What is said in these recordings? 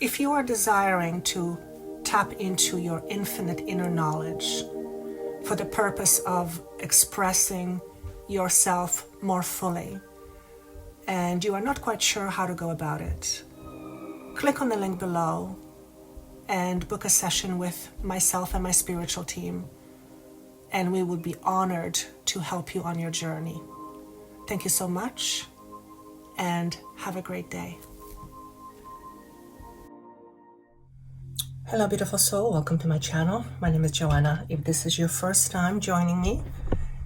If you are desiring to tap into your infinite inner knowledge for the purpose of expressing yourself more fully, and you are not quite sure how to go about it, click on the link below and book a session with myself and my spiritual team, and we would be honored to help you on your journey. Thank you so much, and have a great day. Hello, beautiful soul. Welcome to my channel. My name is Joanna. If this is your first time joining me,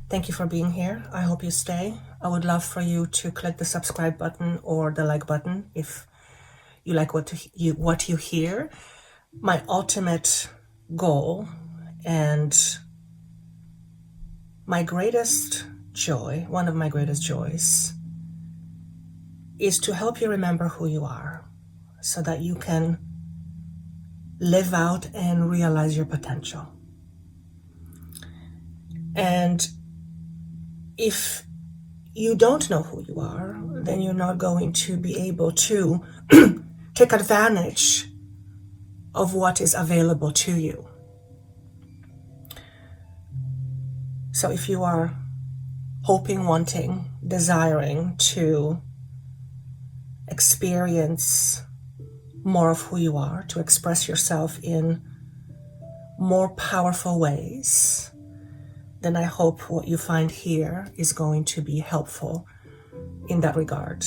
thank you for being here. I hope you stay. I would love for you to click the subscribe button or the like button if you like what you hear. My ultimate goal and my greatest joy, one of my greatest joys, is to help you remember who you are so that you can live out and realize your potential. And if you don't know who you are, then you're not going to be able to take advantage of what is available to you. So if you are hoping, wanting, desiring to experience more of who you are, to express yourself in more powerful ways, then I hope what you find here is going to be helpful in that regard.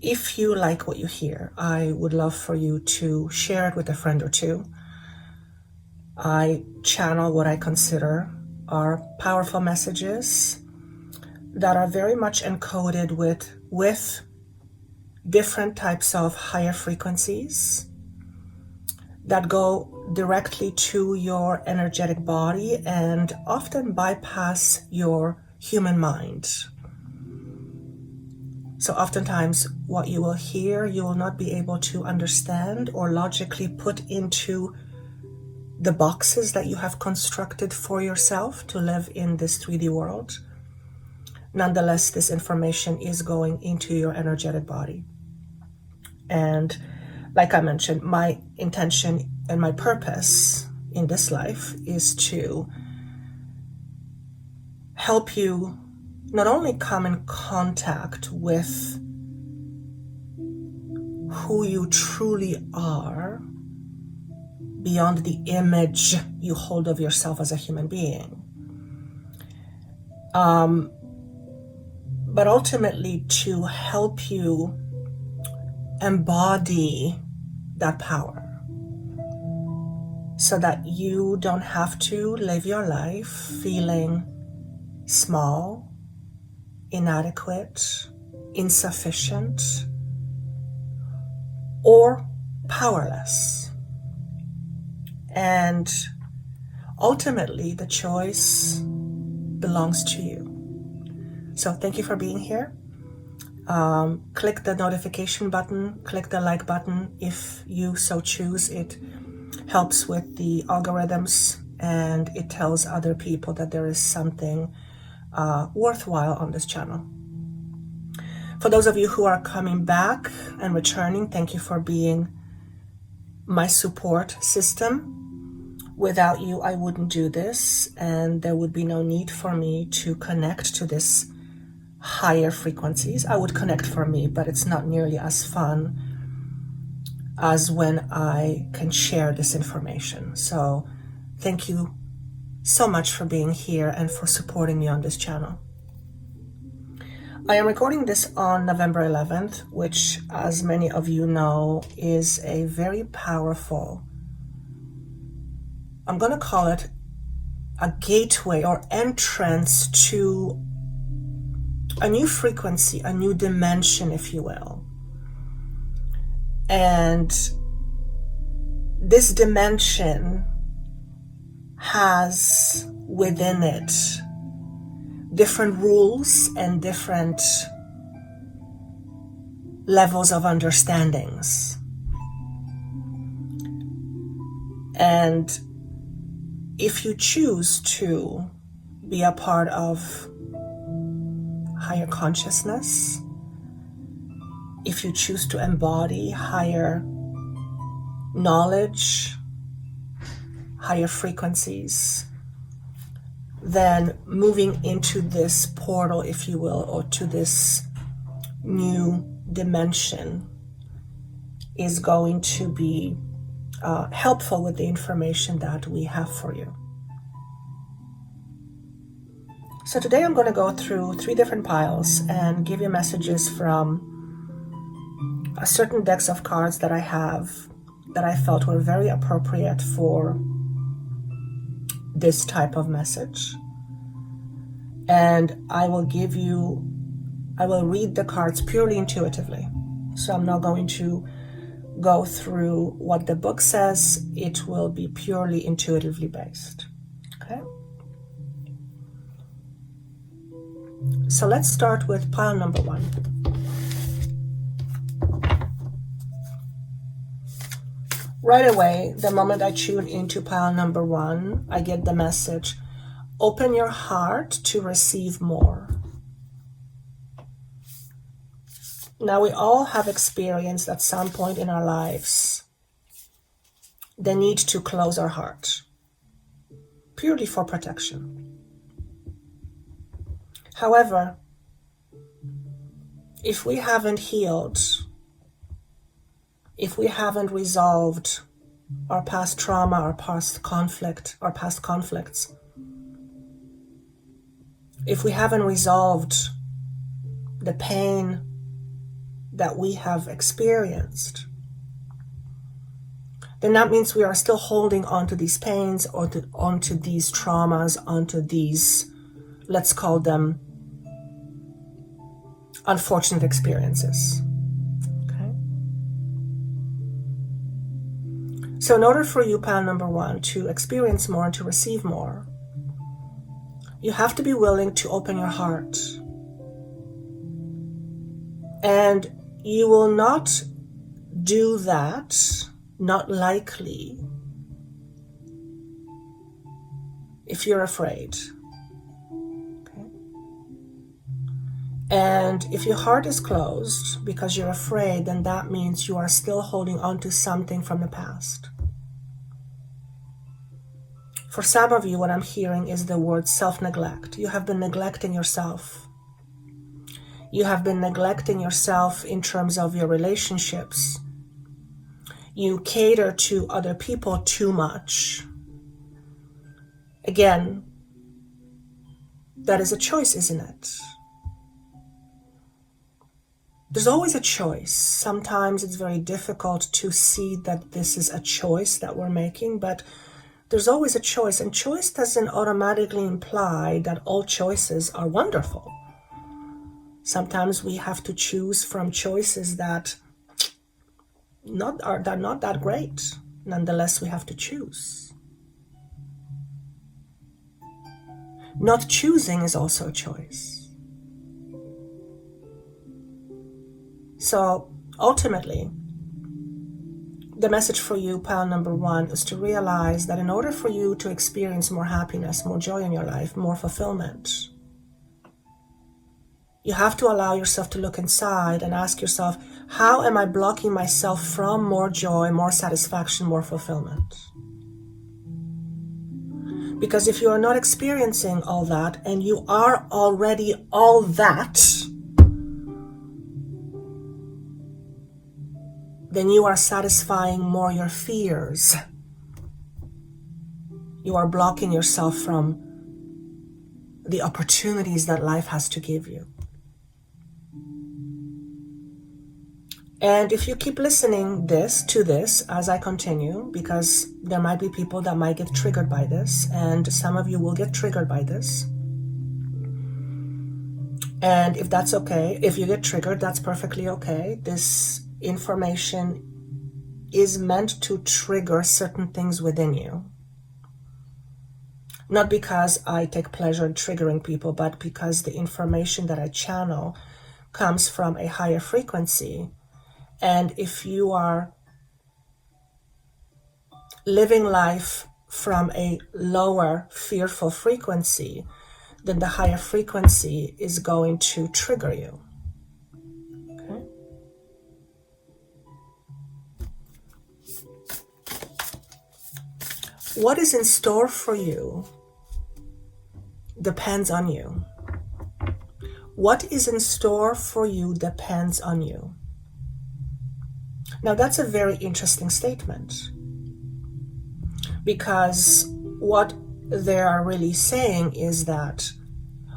If you like what you hear, I would love for you to share it with a friend or two. I channel what I consider are powerful messages that are very much encoded with different types of higher frequencies that go directly to your energetic body and often bypass your human mind. So oftentimes what you will hear, you will not be able to understand or logically put into the boxes that you have constructed for yourself to live in this 3D world. Nonetheless, this information is going into your energetic body. And like I mentioned, my intention and my purpose in this life is to help you not only come in contact with who you truly are beyond the image you hold of yourself as a human being, but ultimately to help you embody that power so that you don't have to live your life feeling small, inadequate, insufficient, or powerless. And ultimately, the choice belongs to you. So thank you for being here. Click the notification button, click the like button if you so choose. It helps with the algorithms and it tells other people that there is something worthwhile on this channel. For those of you who are coming back and returning, thank you for being my support system. Without you, I wouldn't do this, and there would be no need for me to connect to this higher frequencies. I would connect for me, but it's not nearly as fun as when I can share this information. So thank you so much for being here and for supporting me on this channel. I am recording this on November 11th, which, as many of you know, is a very powerful, I'm going to call it a gateway or entrance to a new frequency, a new dimension, if you will. And this dimension has within it different rules and different levels of understandings. And if you choose to be a part of higher consciousness, if you choose to embody higher knowledge, higher frequencies, then moving into this portal, if you will, or to this new dimension is going to be helpful with the information that we have for you. So today I'm going to go through 3 different piles and give you messages from a certain decks of cards that I have that I felt were very appropriate for this type of message. And I will read the cards purely intuitively. So I'm not going to go through what the book says. It will be purely intuitively based. Okay? So let's start with pile number 1. Right away, the moment I tune into pile number 1, I get the message, open your heart to receive more. Now, we all have experienced at some point in our lives the need to close our heart, purely for protection. However, if we haven't healed, if we haven't resolved our past trauma, our past conflicts, if we haven't resolved the pain that we have experienced, then that means we are still holding on to these pains or onto these traumas, onto these, let's call them, unfortunate experiences. Okay? So in order for you, pile number 1, to experience more and to receive more, you have to be willing to open your heart. And you will not do that, not likely, if you're afraid. Okay? And if your heart is closed because you're afraid, then that means you are still holding on to something from the past. For some of you, what I'm hearing is the word self-neglect. You have been neglecting yourself. You have been neglecting yourself in terms of your relationships. You cater to other people too much. Again, that is a choice, isn't it? There's always a choice. Sometimes it's very difficult to see that this is a choice that we're making, but there's always a choice. And choice doesn't automatically imply that all choices are wonderful. Sometimes we have to choose from choices that are not that great. Nonetheless, we have to choose. Not choosing is also a choice. So ultimately, the message for you, pile number 1, is to realize that in order for you to experience more happiness, more joy in your life, more fulfillment, you have to allow yourself to look inside and ask yourself, how am I blocking myself from more joy, more satisfaction, more fulfillment? Because if you are not experiencing all that and you are already all that, then you are satisfying more your fears. You are blocking yourself from the opportunities that life has to give you. And if you keep listening to this as I continue, because there might be people that might get triggered by this, and some of you will get triggered by this. And if that's okay, if you get triggered, that's perfectly okay. This information is meant to trigger certain things within you. Not because I take pleasure in triggering people, but because the information that I channel comes from a higher frequency. And if you are living life from a lower, fearful frequency, then the higher frequency is going to trigger you. Okay? What is in store for you depends on you. What is in store for you depends on you. Now, that's a very interesting statement, because what they are really saying is that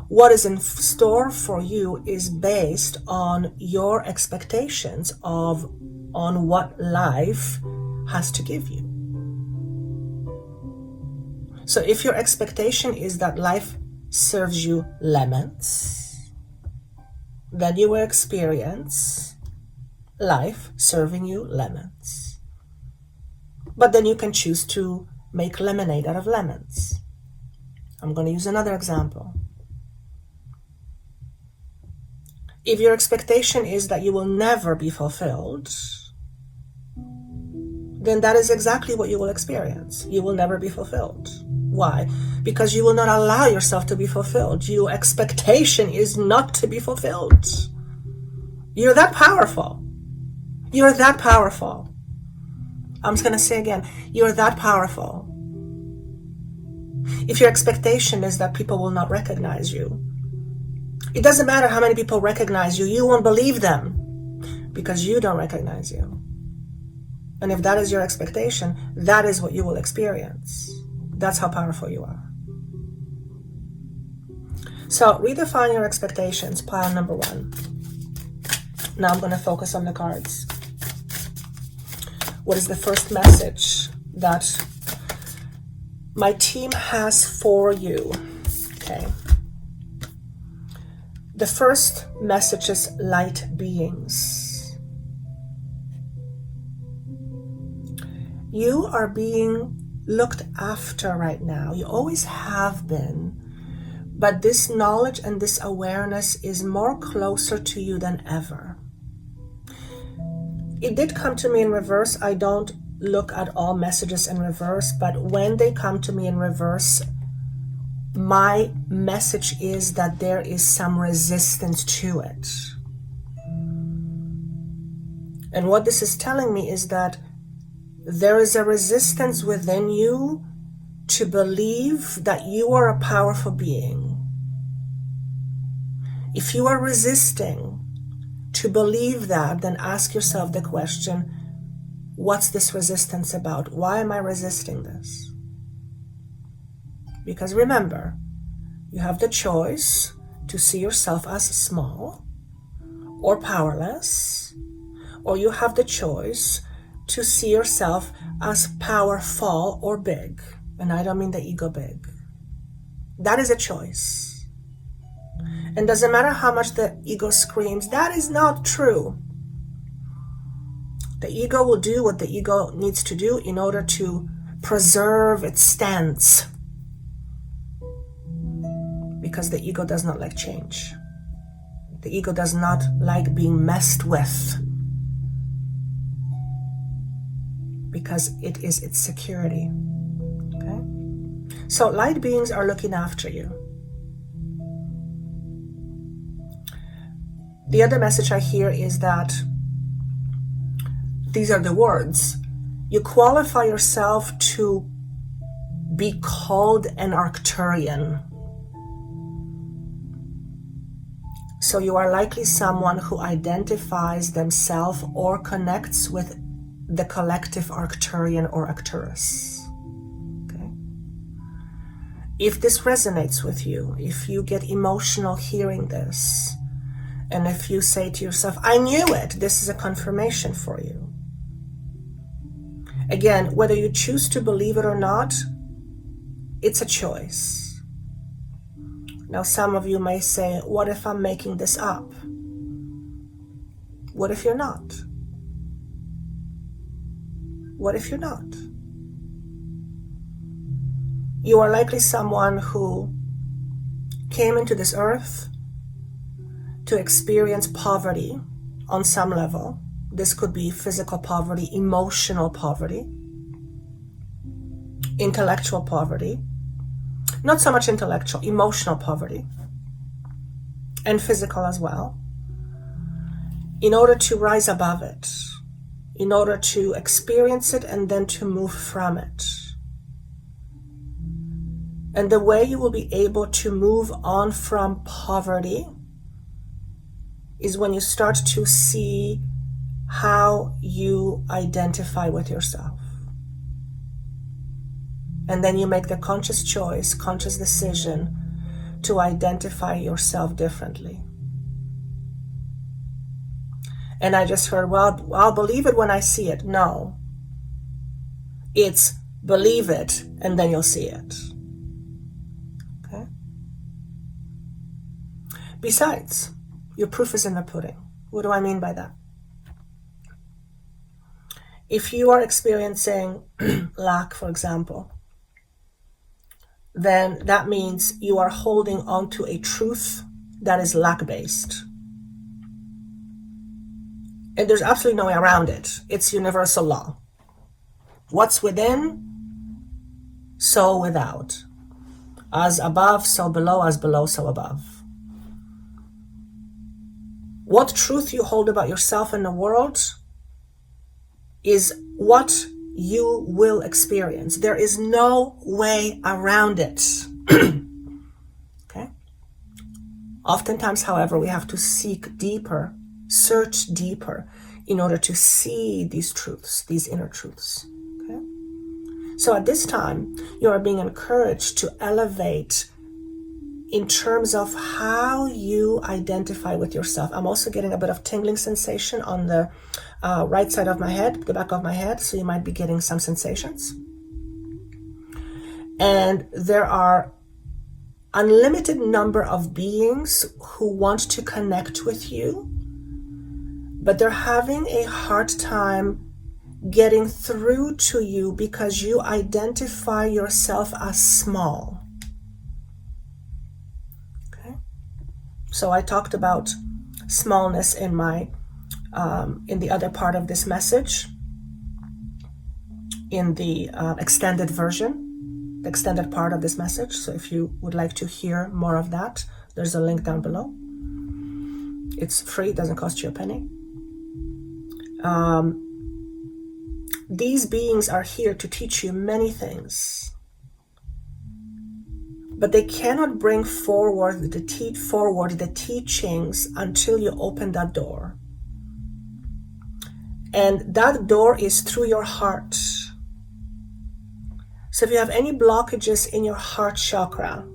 what is in store for you is based on your expectations on what life has to give you. So if your expectation is that life serves you lemons, then you will experience life serving you lemons. But then you can choose to make lemonade out of lemons. I'm going to use another example. If your expectation is that you will never be fulfilled, then that is exactly what you will experience. You will never be fulfilled. Why? Because you will not allow yourself to be fulfilled. Your expectation is not to be fulfilled. You're that powerful. You're that powerful. I'm just going to say again, you're that powerful. If your expectation is that people will not recognize you, it doesn't matter how many people recognize you, you won't believe them because you don't recognize you. And if that is your expectation, that is what you will experience. That's how powerful you are. So redefine your expectations, pile number 1. Now I'm going to focus on the cards. What is the first message that my team has for you? Okay. The first message is light beings. You are being looked after right now. You always have been. But this knowledge and this awareness is more closer to you than ever. It did come to me in reverse. I don't look at all messages in reverse, but when they come to me in reverse, my message is that there is some resistance to it. And what this is telling me is that there is a resistance within you to believe that you are a powerful being. If you are resisting to believe that, then ask yourself the question, what's this resistance about? Why am I resisting this? Because remember, you have the choice to see yourself as small or powerless, or you have the choice to see yourself as powerful or big. And I don't mean the ego big. That is a choice. And doesn't matter how much the ego screams, that is not true. The ego will do what the ego needs to do in order to preserve its stance. Because the ego does not like change. The ego does not like being messed with. Because it is its security. Okay? So light beings are looking after you. The other message I hear is that these are the words. You qualify yourself to be called an Arcturian. So you are likely someone who identifies themselves or connects with the collective Arcturian or Arcturus. Okay? If this resonates with you, if you get emotional hearing this, and if you say to yourself, I knew it, this is a confirmation for you. Again, whether you choose to believe it or not, it's a choice. Now, some of you may say, what if I'm making this up? What if you're not? What if you're not? You are likely someone who came into this earth to experience poverty on some level. This could be physical poverty, emotional poverty, intellectual poverty, not so much intellectual, emotional poverty, and physical as well, in order to rise above it, in order to experience it and then to move from it. And the way you will be able to move on from poverty is when you start to see how you identify with yourself. And then you make the conscious choice, conscious decision to identify yourself differently. And I just heard, well, I'll believe it when I see it. No. It's believe it and then you'll see it. Okay? Besides, your proof is in the pudding. What do I mean by that? If you are experiencing lack, for example, then that means you are holding on to a truth that is lack-based. And there's absolutely no way around it. It's universal law. What's within, so without. As above, so below. As below, so above. What truth you hold about yourself and the world is what you will experience. There is no way around it. Okay? Oftentimes, however, we have to seek deeper, search deeper in order to see these truths, these inner truths. Okay? So at this time, you are being encouraged to elevate in terms of how you identify with yourself. I'm also getting a bit of tingling sensation on the right side of my head, the back of my head, so you might be getting some sensations. And there are unlimited number of beings who want to connect with you, but they're having a hard time getting through to you because you identify yourself as small. Okay? So I talked about smallness in my in the other part of this message, in the extended version, the extended part of this message. So if you would like to hear more of that, there's a link down below. It's free, it doesn't cost you a penny. These beings are here to teach you many things, but they cannot bring forward the teachings until you open that door. And that door is through your heart. So if you have any blockages in your heart chakra,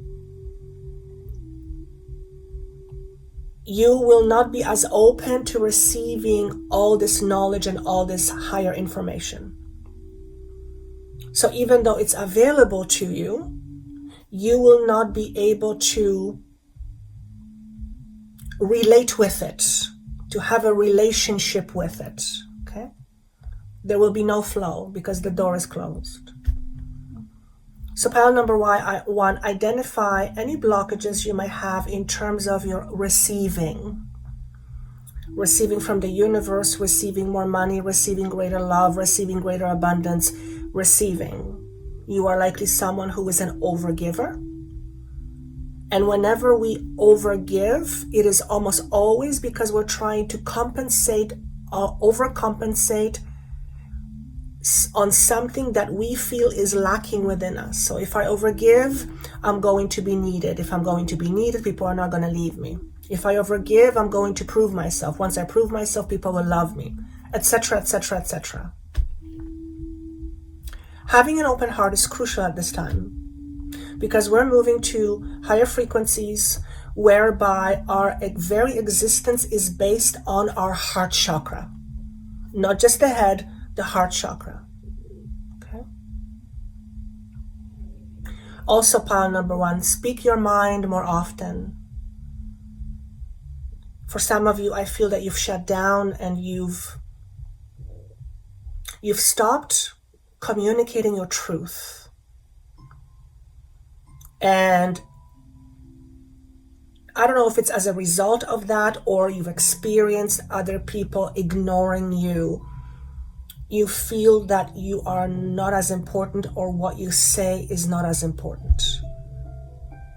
you will not be as open to receiving all this knowledge and all this higher information. So even though it's available to you, you will not be able to relate with it, to have a relationship with it. Okay? There will be no flow because the door is closed. So pile number one, identify any blockages you might have in terms of your receiving. Receiving from the universe, receiving more money, receiving greater love, receiving greater abundance, receiving. You are likely someone who is an overgiver. And whenever we overgive, it is almost always because we're trying to compensate, overcompensate on something that we feel is lacking within us. So if I overgive, I'm going to be needed. If I'm going to be needed, people are not going to leave me. If I overgive, I'm going to prove myself. Once I prove myself, people will love me, etc., etc., etc. Having an open heart is crucial at this time because we're moving to higher frequencies whereby our very existence is based on our heart chakra. Not just the head, the heart chakra. Okay. Also, pile number one, speak your mind more often. For some of you, I feel that you've shut down and you've stopped communicating your truth. And I don't know if it's as a result of that or you've experienced other people ignoring you. You feel that you are not as important or what you say is not as important.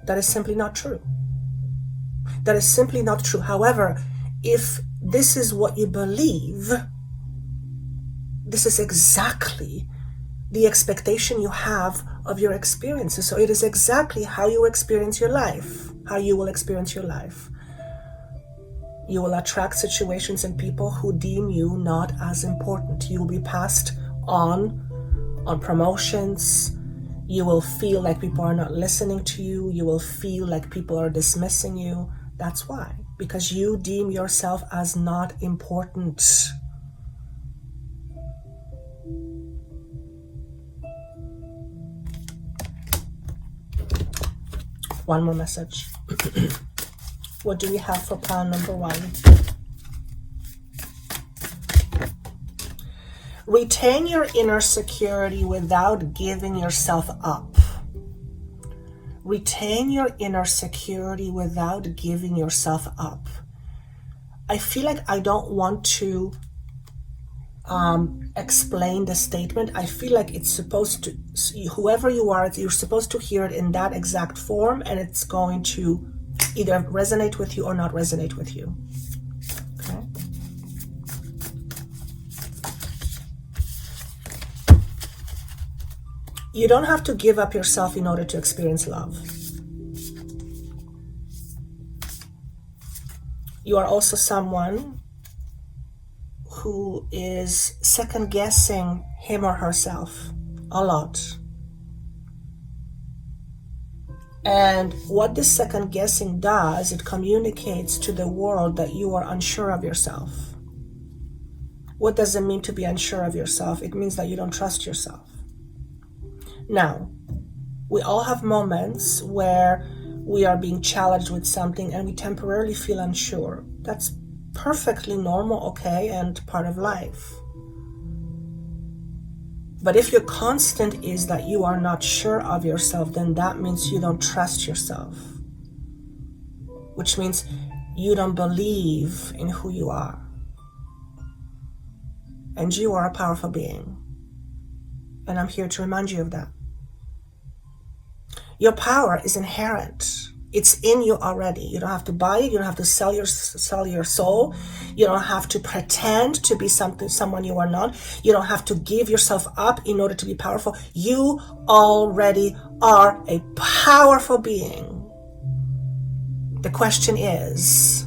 That is simply not true. That is simply not true. However, if this is what you believe, this is exactly the expectation you have of your experiences. So it is exactly how you experience your life, how you will experience your life. You will attract situations and people who deem you not as important. You will be passed on promotions. You will feel like people are not listening to you. You will feel like people are dismissing you. That's why. Because you deem yourself as not important. One more message. What do we have for plan number 1? Retain your inner security without giving yourself up. Retain your inner security without giving yourself up. I feel like I don't want to explain the statement. I feel like it's supposed to, whoever you are, you're supposed to hear it in that exact form, and it's going to either resonate with you or not resonate with you. Okay? You don't have to give up yourself in order to experience love. You are also someone who is second-guessing him or herself a lot. And what this second-guessing does, it communicates to the world that you are unsure of yourself. What does it mean to be unsure of yourself? It means that you don't trust yourself. Now, we all have moments where we are being challenged with something and we temporarily feel unsure. That's perfectly normal, okay, and part of life. But if your constant is that you are not sure of yourself, then that means you don't trust yourself, which means you don't believe in who you are. And you are a powerful being. And I'm here to remind you of that. Your power is inherent. It's in you already. You don't have to buy it. You don't have to sell your soul. You don't have to pretend to be someone you are not. You don't have to give yourself up in order to be powerful. You already are a powerful being. The question is,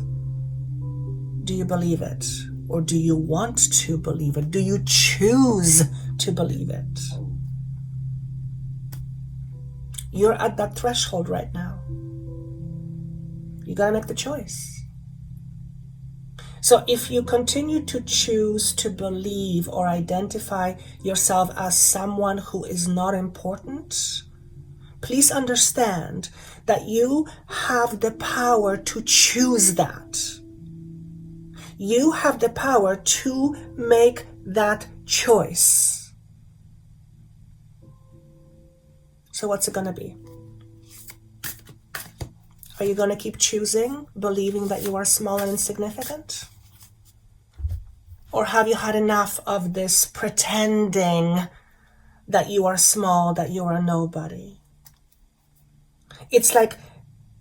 do you believe it? Or do you want to believe it? Do you choose to believe it? You're at that threshold right now. You gotta make the choice. So if you continue to choose to believe or identify yourself as someone who is not important, please understand that you have the power to choose that. You have the power to make that choice. So what's it gonna be? Are you going to keep choosing, believing that you are small and insignificant? Or have you had enough of this pretending that you are small, that you are nobody? It's like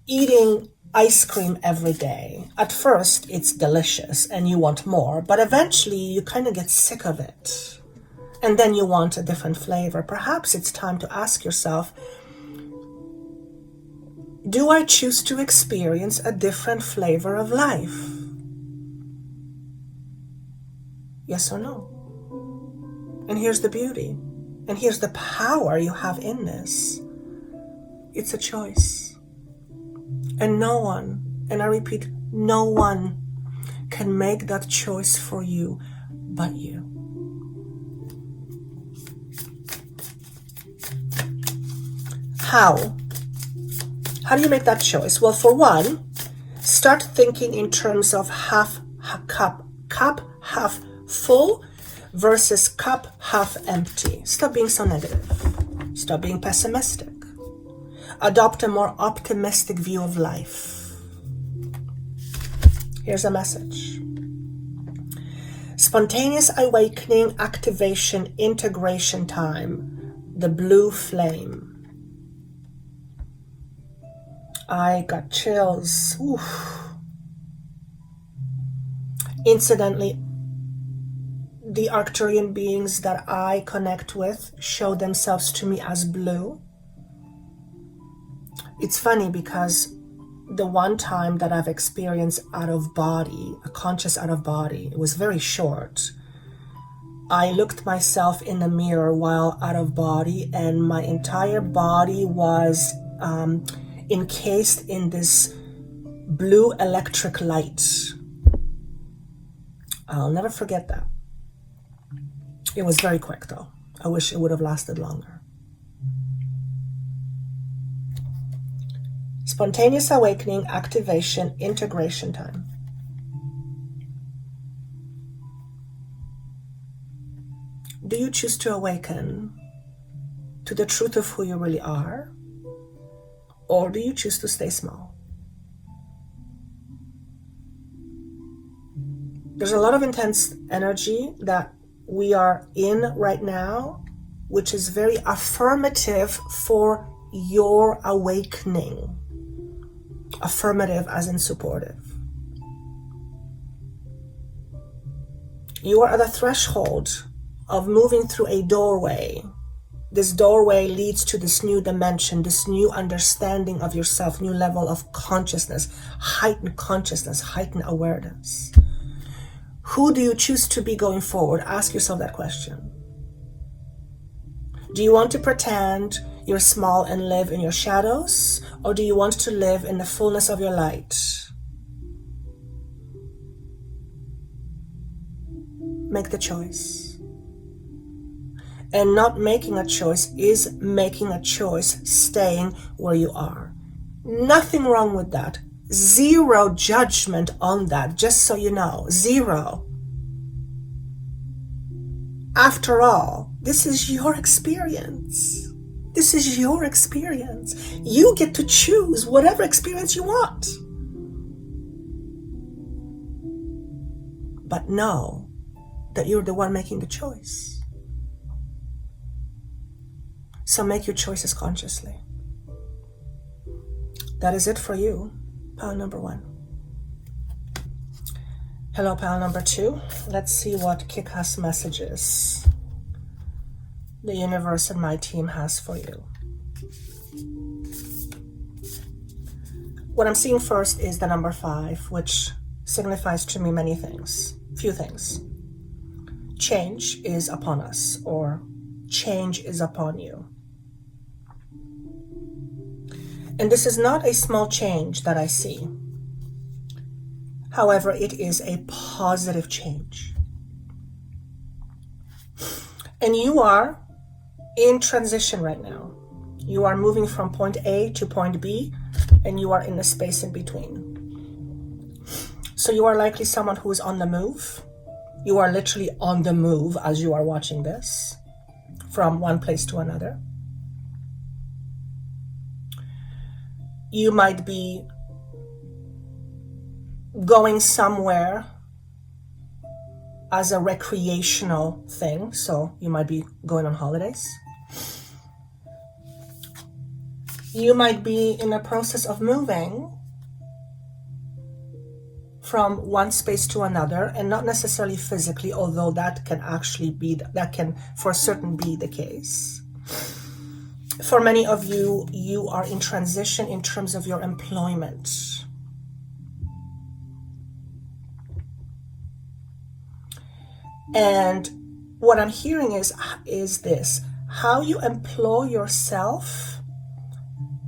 eating ice cream every day. At first, it's delicious and you want more, but eventually you kind of get sick of it. And then you want a different flavor. Perhaps it's time to ask yourself, do I choose to experience a different flavor of life? Yes or no? And here's the beauty. And here's the power you have in this. It's a choice. And no one, and I repeat, no one can make that choice for you but you. How? How do you make that choice? Well, for one, start thinking in terms of cup half full versus cup half empty. Stop being so negative. Stop being pessimistic. Adopt a more optimistic view of life. Here's a message. Spontaneous awakening, activation, integration time. The blue flame. I got chills. Oof. Incidentally, the Arcturian beings that I connect with show themselves to me as blue. It's funny because the one time that I've experienced out of body, a conscious out of body, it was very short. I looked myself in the mirror while out of body, and my entire body was encased in this blue electric light. I'll never forget that. It was very quick though. I wish it would have lasted longer. Spontaneous awakening, activation, integration time. Do you choose to awaken to the truth of who you really are? Or do you choose to stay small? There's a lot of intense energy that we are in right now, which is very affirmative for your awakening. Affirmative as in supportive. You are at the threshold of moving through a doorway. This doorway leads to this new dimension, this new understanding of yourself, new level of consciousness, heightened awareness. Who do you choose to be going forward? Ask yourself that question. Do you want to pretend you're small and live in your shadows? Or do you want to live in the fullness of your light? Make the choice. And not making a choice is making a choice, staying where you are. Nothing wrong with that. Zero judgment on that, just so you know. Zero. After all, this is your experience. This is your experience. You get to choose whatever experience you want. But know that you're the one making the choice. So make your choices consciously. That is it for you, pile number 1. Hello, pile number 2. Let's see what kick-ass messages the universe and my team has for you. What I'm seeing first is the number 5, which signifies to me many things. Few things. Change is upon us, or change is upon you. And this is not a small change that I see. However, it is a positive change. And you are in transition right now. You are moving from point A to point B, and you are in the space in between. So you are likely someone who is on the move. You are literally on the move as you are watching this, from one place to another. You might be going somewhere as a recreational thing, so you might be going on holidays. You might be in a process of moving from one space to another, and not necessarily physically, although that can for certain be the case. For many of you, you are in transition in terms of your employment. And what I'm hearing is this: how you employ yourself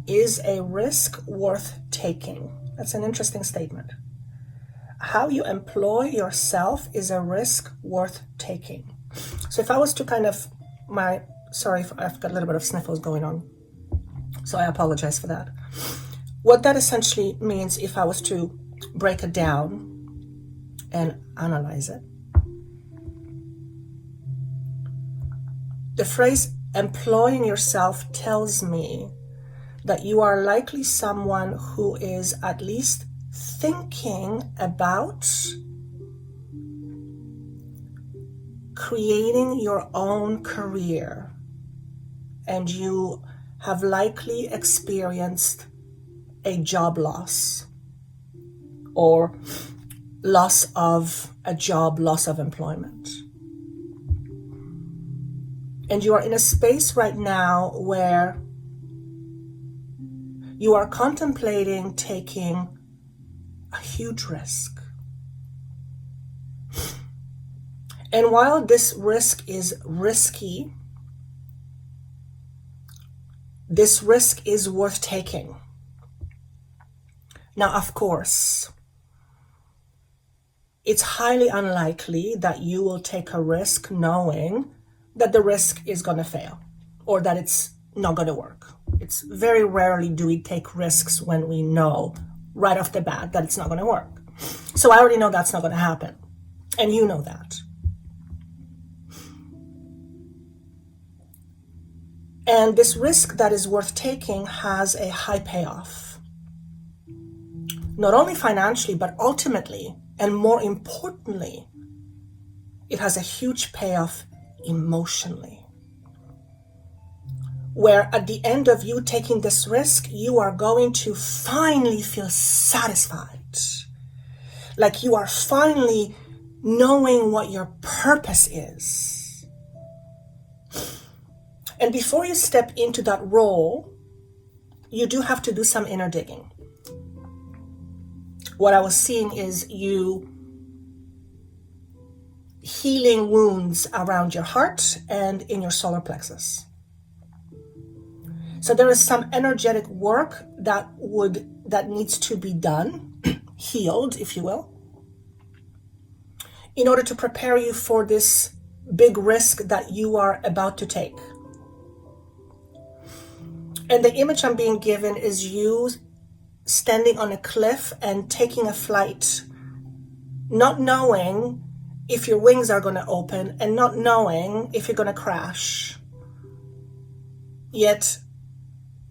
is a risk worth taking. That's an interesting statement. How you employ yourself is a risk worth taking. So if I was to kind of, sorry, I've got a little bit of sniffles going on, so I apologize for that. What that essentially means, if I was to break it down and analyze it, the phrase employing yourself tells me that you are likely someone who is at least thinking about creating your own career, and you have likely experienced a job loss, or loss of a job, loss of employment. And you are in a space right now where you are contemplating taking a huge risk. And while this risk is risky, this risk is worth taking. Now, of course, it's highly unlikely that you will take a risk knowing that the risk is going to fail or that it's not going to work. It's very rarely do we take risks when we know right off the bat that it's not going to work. So I already know that's not going to happen. And you know that. And this risk that is worth taking has a high payoff. Not only financially, but ultimately, and more importantly, it has a huge payoff emotionally. Where at the end of you taking this risk, you are going to finally feel satisfied. Like you are finally knowing what your purpose is. And before you step into that role, you do have to do some inner digging. What I was seeing is you healing wounds around your heart and in your solar plexus. So there is some energetic work that needs to be done, healed, if you will, in order to prepare you for this big risk that you are about to take. And the image I'm being given is you standing on a cliff and taking a flight, not knowing if your wings are going to open and not knowing if you're going to crash. Yet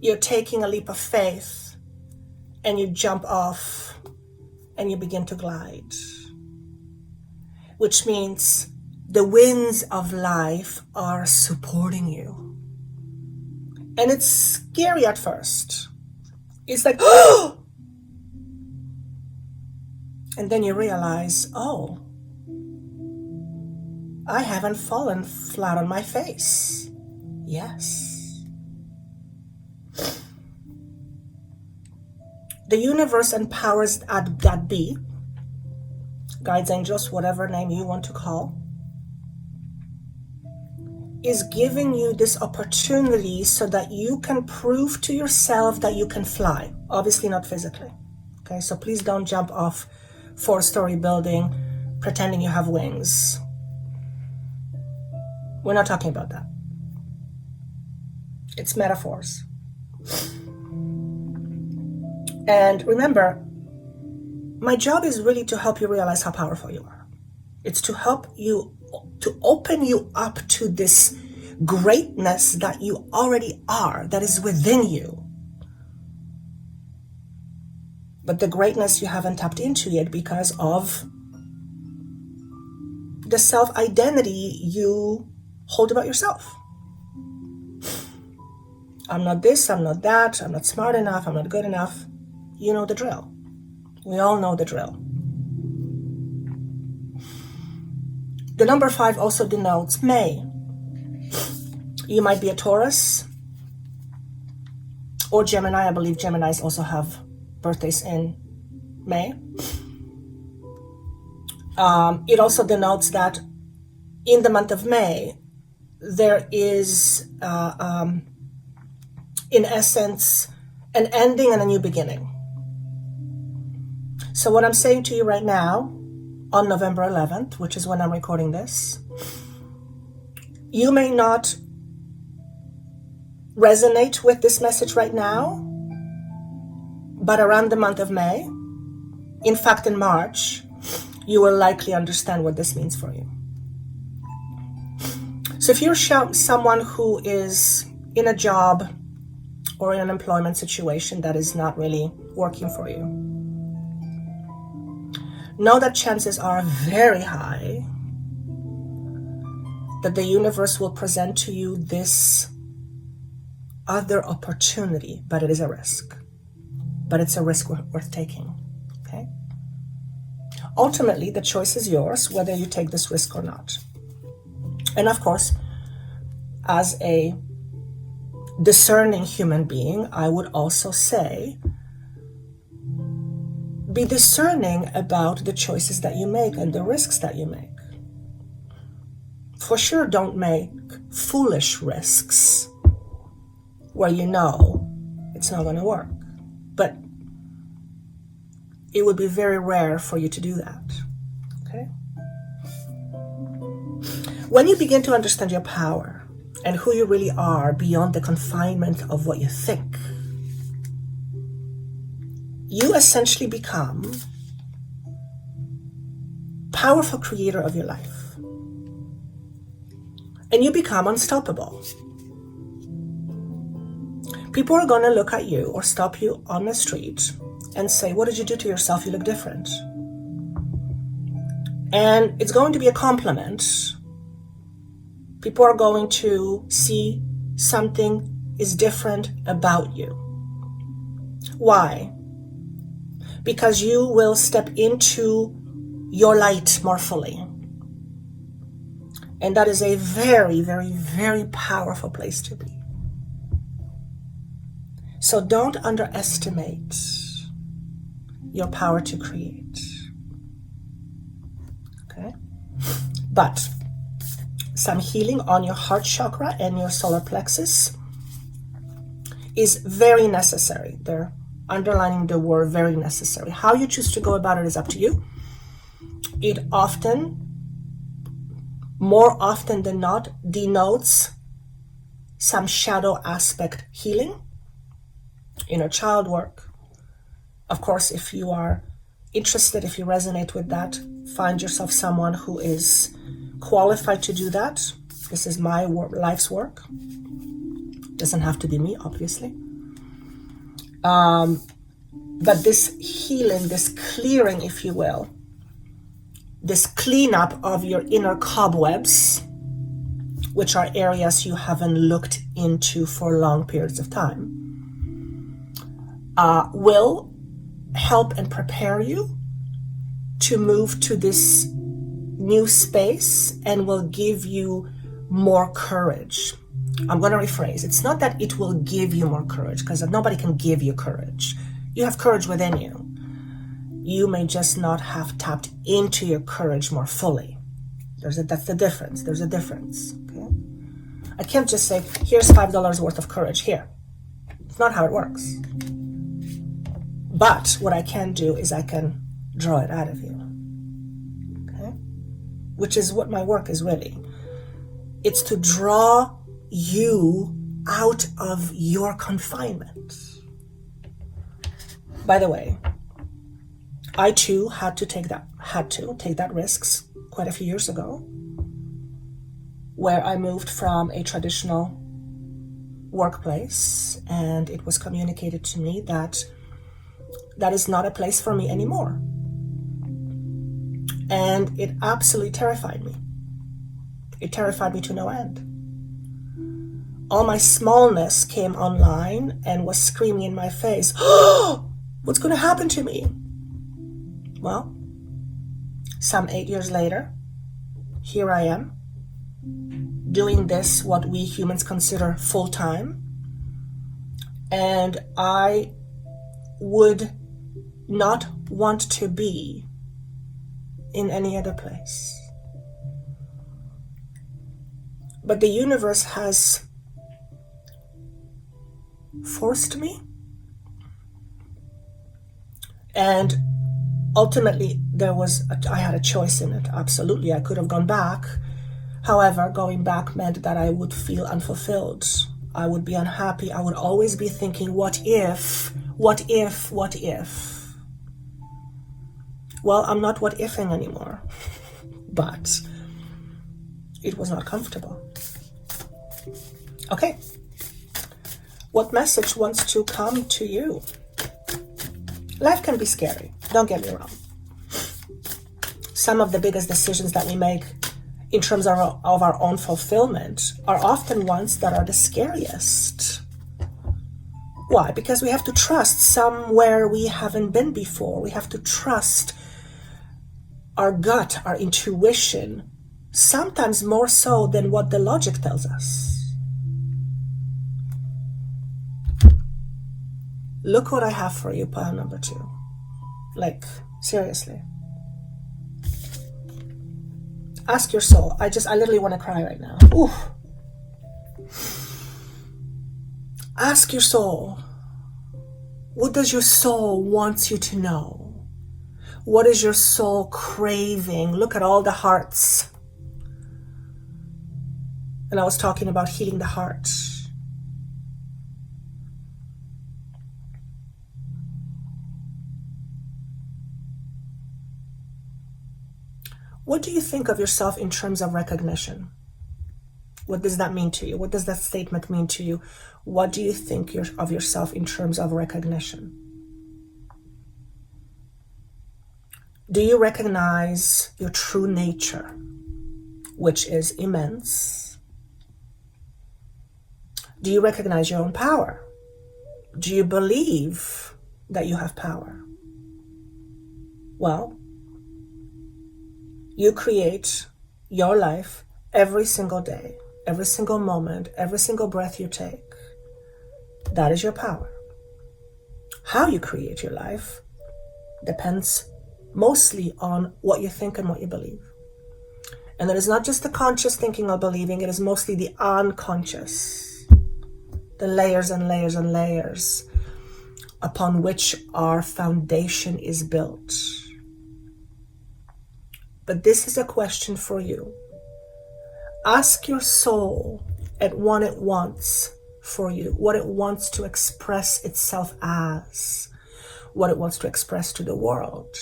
you're taking a leap of faith and you jump off and you begin to glide. Which means the winds of life are supporting you. And it's scary at first. It's like, oh! And then you realize, oh, I haven't fallen flat on my face. Yes. The universe and powers that be, guides, angels, whatever name you want to call, is giving you this opportunity so that you can prove to yourself that you can fly. Obviously not physically. Okay, so please don't jump off 4-story building pretending you have wings. We're not talking about that. It's metaphors. And remember, my job is really to help you realize how powerful you are. It's to help you, to open you up to this greatness that you already are, that is within you. But the greatness you haven't tapped into yet because of the self-identity you hold about yourself. I'm not this, I'm not that, I'm not smart enough, I'm not good enough. You know the drill. We all know the drill. The number 5 also denotes May. You might be a Taurus or Gemini. I believe Geminis also have birthdays in May. It also denotes that in the month of May, there is, in essence, an ending and a new beginning. So what I'm saying to you right now, on November 11th, which is when I'm recording this, you may not resonate with this message right now, but around the month of May, in fact in March, you will likely understand what this means for you. So if you're someone who is in a job or in an employment situation that is not really working for you, know that chances are very high that the universe will present to you this other opportunity, but it is a risk. But it's a risk worth taking, okay? Ultimately, the choice is yours, whether you take this risk or not. And of course, as a discerning human being, I would also say, be discerning about the choices that you make and the risks that you make. For sure, don't make foolish risks where you know it's not going to work. But it would be very rare for you to do that. Okay? When you begin to understand your power and who you really are beyond the confinement of what you think, you essentially become powerful creator of your life. And you become unstoppable. People are going to look at you or stop you on the street and say, what did you do to yourself? You look different. And it's going to be a compliment. People are going to see something is different about you. Why? Because you will step into your light more fully. And that is a very, very, very powerful place to be. So don't underestimate your power to create. Okay? But some healing on your heart chakra and your solar plexus is very necessary. They're underlining the word very necessary. How you choose to go about it is up to you. It often, more often than not, denotes some shadow aspect healing, inner child work. Of course, if you are interested, if you resonate with that, find yourself someone who is qualified to do that. This is my life's work. Doesn't have to be me, obviously. But this healing, this clearing, if you will, this cleanup of your inner cobwebs, which are areas you haven't looked into for long periods of time, will help and prepare you to move to this new space and will give you more courage. I'm going to rephrase. It's not that it will give you more courage, because nobody can give you courage. You have courage within you. You may just not have tapped into your courage more fully. That's the difference. There's a difference. Okay? I can't just say, here's $5 worth of courage here. It's not how it works. But what I can do is I can draw it out of you. Okay? Which is what my work is really. It's to draw you out of your confinement. By the way, I too had to take that risks quite a few years ago, where I moved from a traditional workplace and it was communicated to me that that is not a place for me anymore. And it absolutely terrified me. It terrified me to no end. All my smallness came online and was screaming in my face, oh, what's going to happen to me? Well, some 8 years later, here I am, doing this, what we humans consider full-time. And I would not want to be in any other place. But the universe has forced me, and ultimately I had a choice in it. Absolutely, I could have gone back. However, going back meant that I would feel unfulfilled. I would be unhappy. I would always be thinking, what if? Well, I'm not what ifing anymore, but it was not comfortable. Okay. What message wants to come to you? Life can be scary, don't get me wrong. Some of the biggest decisions that we make in terms of our own fulfillment are often ones that are the scariest. Why? Because we have to trust somewhere we haven't been before. We have to trust our gut, our intuition, sometimes more so than what the logic tells us. Look what I have for you, pile number 2. Like, seriously. Ask your soul. I literally want to cry right now. Ooh. Ask your soul. What does your soul want you to know? What is your soul craving? Look at all the hearts. And I was talking about healing the heart. What do you think of yourself in terms of recognition? What does that mean to you? What does that statement mean to you? What do you think of yourself in terms of recognition? Do you recognize your true nature, which is immense? Do you recognize your own power? Do you believe that you have power? Well, you create your life every single day, every single moment, every single breath you take. That is your power. How you create your life depends mostly on what you think and what you believe. And it is not just the conscious thinking or believing, it is mostly the unconscious, the layers and layers and layers upon which our foundation is built. But this is a question for you. Ask your soul at what it wants for you, what it wants to express itself as, what it wants to express to the world.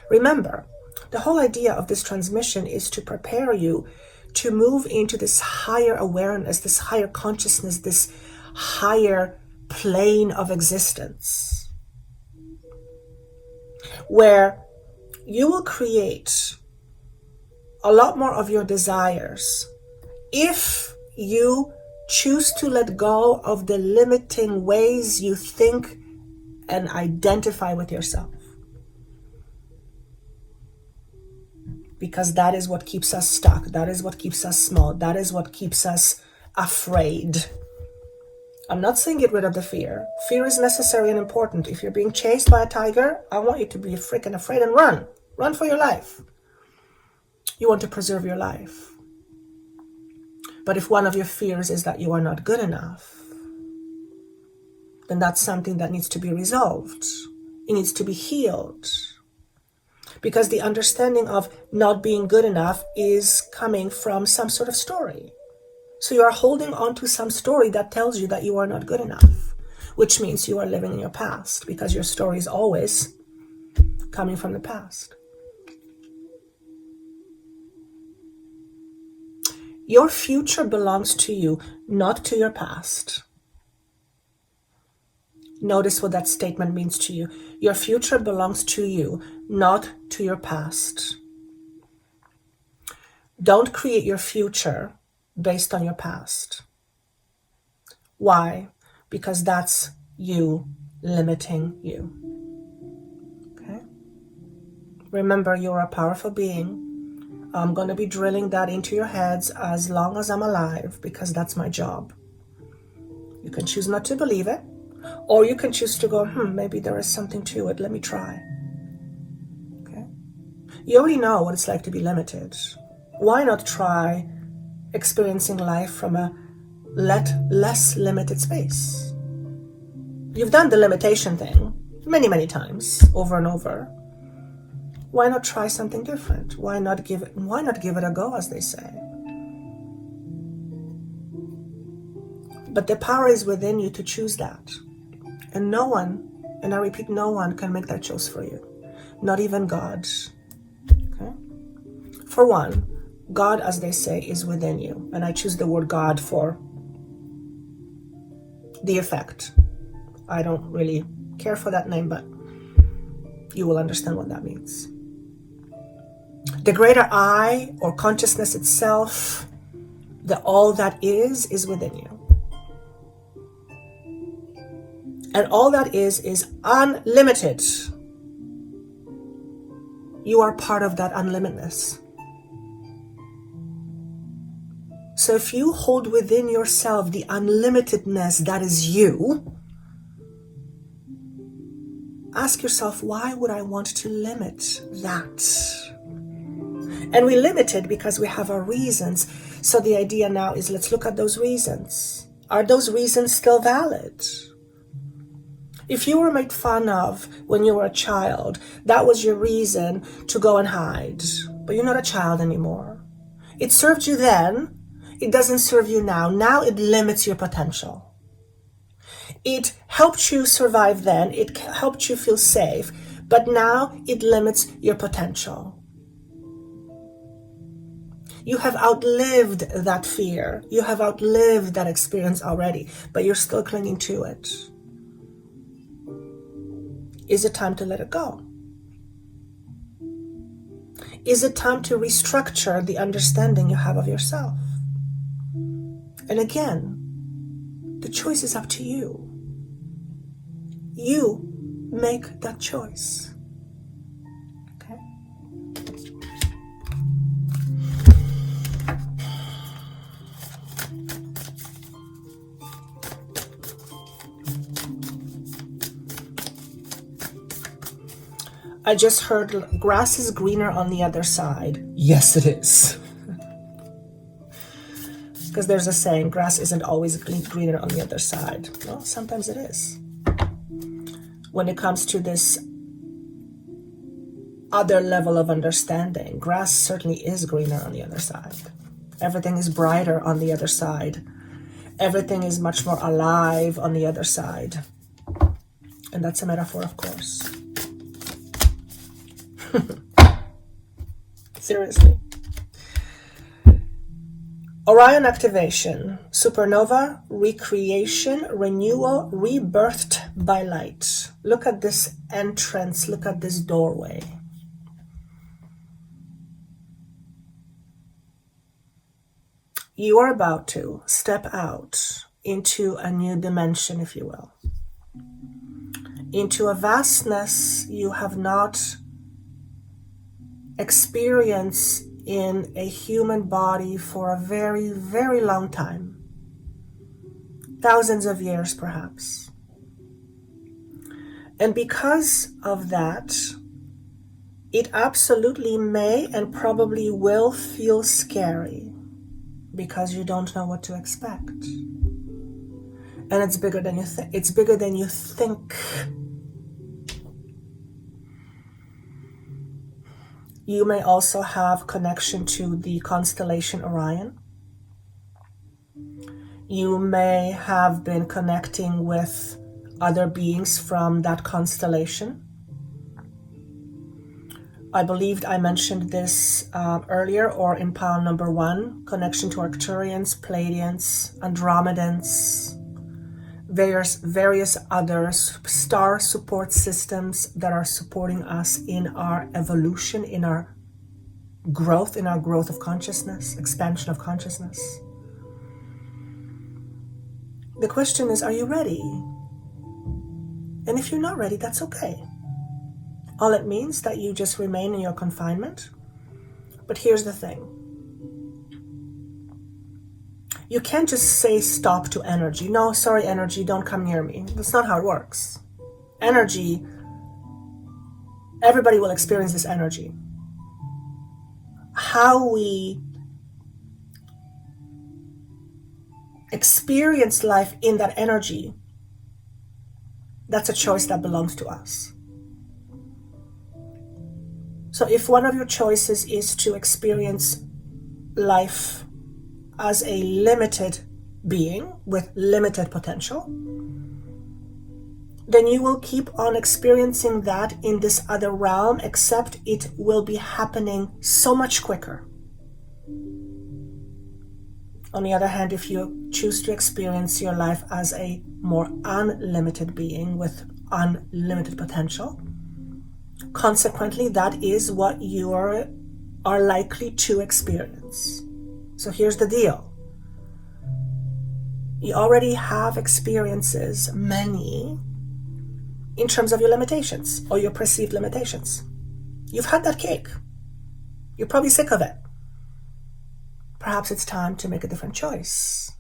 Remember, the whole idea of this transmission is to prepare you to move into this higher awareness, this higher consciousness, this higher plane of existence, where you will create a lot more of your desires if you choose to let go of the limiting ways you think and identify with yourself. Because that is what keeps us stuck. That is what keeps us small. That is what keeps us afraid. I'm not saying get rid of the fear. Fear is necessary and important. If you're being chased by a tiger, I want you to be freaking afraid and run. Run for your life. You want to preserve your life. But if one of your fears is that you are not good enough, then that's something that needs to be resolved. It needs to be healed. Because the understanding of not being good enough is coming from some sort of story. So you are holding on to some story that tells you that you are not good enough, which means you are living in your past, because your story is always coming from the past. Your future belongs to you, not to your past. Notice what that statement means to you. Your future belongs to you, not to your past. Don't create your future based on your past. Why? Because that's you limiting you. Okay? Remember, you're a powerful being. I'm going to be drilling that into your heads as long as I'm alive, because that's my job. You can choose not to believe it, or you can choose to go, maybe there is something to it. Let me try. Okay? You already know what it's like to be limited. Why not try experiencing life from a less limited space? You've done the limitation thing many, many times, over and over. Why not try something different? Why not give it a go, as they say? But the power is within you to choose that. And no one, and I repeat, no one can make that choice for you. Not even God. Okay? For one, God, as they say, is within you. And I choose the word God for the effect. I don't really care for that name, but you will understand what that means. The greater I, or consciousness itself, the all that is within you. And all that is unlimited. You are part of that unlimitedness. So if you hold within yourself the unlimitedness that is you, ask yourself, why would I want to limit that? And we limit it because we have our reasons. So the idea now is, let's look at those reasons. Are those reasons still valid? If you were made fun of when you were a child, that was your reason to go and hide. But you're not a child anymore. It served you then. It doesn't serve you now. Now it limits your potential. It helped you survive then. It helped you feel safe. But now it limits your potential. You have outlived that fear. You have outlived that experience already, but you're still clinging to it. Is it time to let it go? Is it time to restructure the understanding you have of yourself? And again, the choice is up to you. You make that choice. Okay? I just heard grass is greener on the other side. Yes, it is. Because there's a saying, grass isn't always greener on the other side. Well, sometimes it is. When it comes to this other level of understanding, grass certainly is greener on the other side. Everything is brighter on the other side. Everything is much more alive on the other side. And that's a metaphor, of course. Seriously. Orion activation, supernova, recreation, renewal, rebirthed by light. Look at this entrance, look at this doorway. You are about to step out into a new dimension, if you will. Into a vastness you have not experienced in a human body for a very, very long time. Thousands of years, perhaps. And because of that, it absolutely may and probably will feel scary because you don't know what to expect. And it's bigger than you think. It's bigger than you think. You may also have connection to the constellation Orion. You may have been connecting with other beings from that constellation. I believed I mentioned this earlier, or in pile number 1, connection to Arcturians, Pleiadians, Andromedans, various other star support systems that are supporting us in our evolution, in our growth of consciousness, expansion of consciousness. The question is, are you ready? And if you're not ready, that's okay. All it means that you just remain in your confinement. But here's the thing. You can't just say stop to energy. No, sorry, energy, don't come near me. That's not how it works. Energy, everybody will experience this energy. How we experience life in that energy, that's a choice that belongs to us. So if one of your choices is to experience life as a limited being with limited potential, then you will keep on experiencing that in this other realm, except it will be happening so much quicker. On the other hand, if you choose to experience your life as a more unlimited being with unlimited potential, consequently, that is what you are likely to experience. So here's the deal. You already have experiences, many, in terms of your limitations or your perceived limitations. You've had that cake. You're probably sick of it. Perhaps it's time to make a different choice,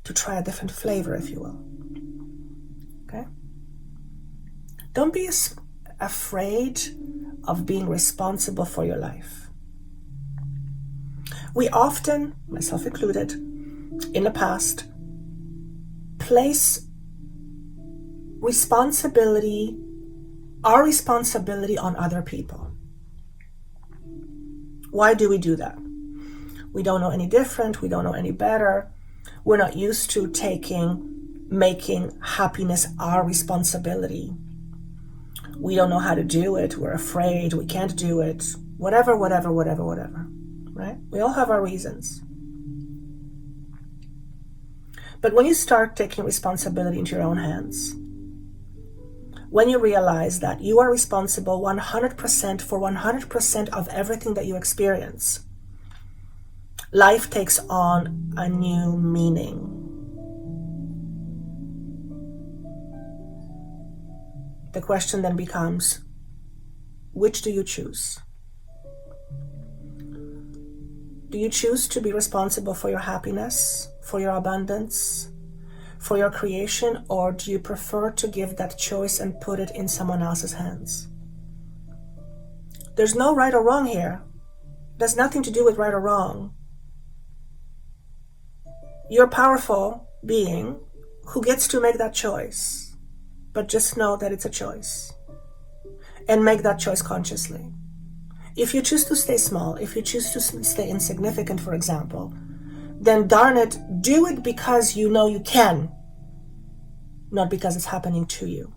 to try a different flavor, if you will. Okay? Don't be afraid of being responsible for your life. We often, myself included, in the past, place our responsibility on other people. Why do we do that? We don't know any different. We don't know any better. We're not used to making happiness our responsibility. We don't know how to do it. We're afraid. We can't do it. Whatever, right? We all have our reasons. But when you start taking responsibility into your own hands, when you realize that you are responsible 100% for 100% of everything that you experience, life takes on a new meaning. The question then becomes, which do you choose? Do you choose to be responsible for your happiness, for your abundance, for your creation, or do you prefer to give that choice and put it in someone else's hands? There's no right or wrong here. There's nothing to do with right or wrong. You're a powerful being who gets to make that choice, but just know that it's a choice and make that choice consciously. If you choose to stay small, if you choose to stay insignificant, for example, then darn it, do it because you know you can, not because it's happening to you.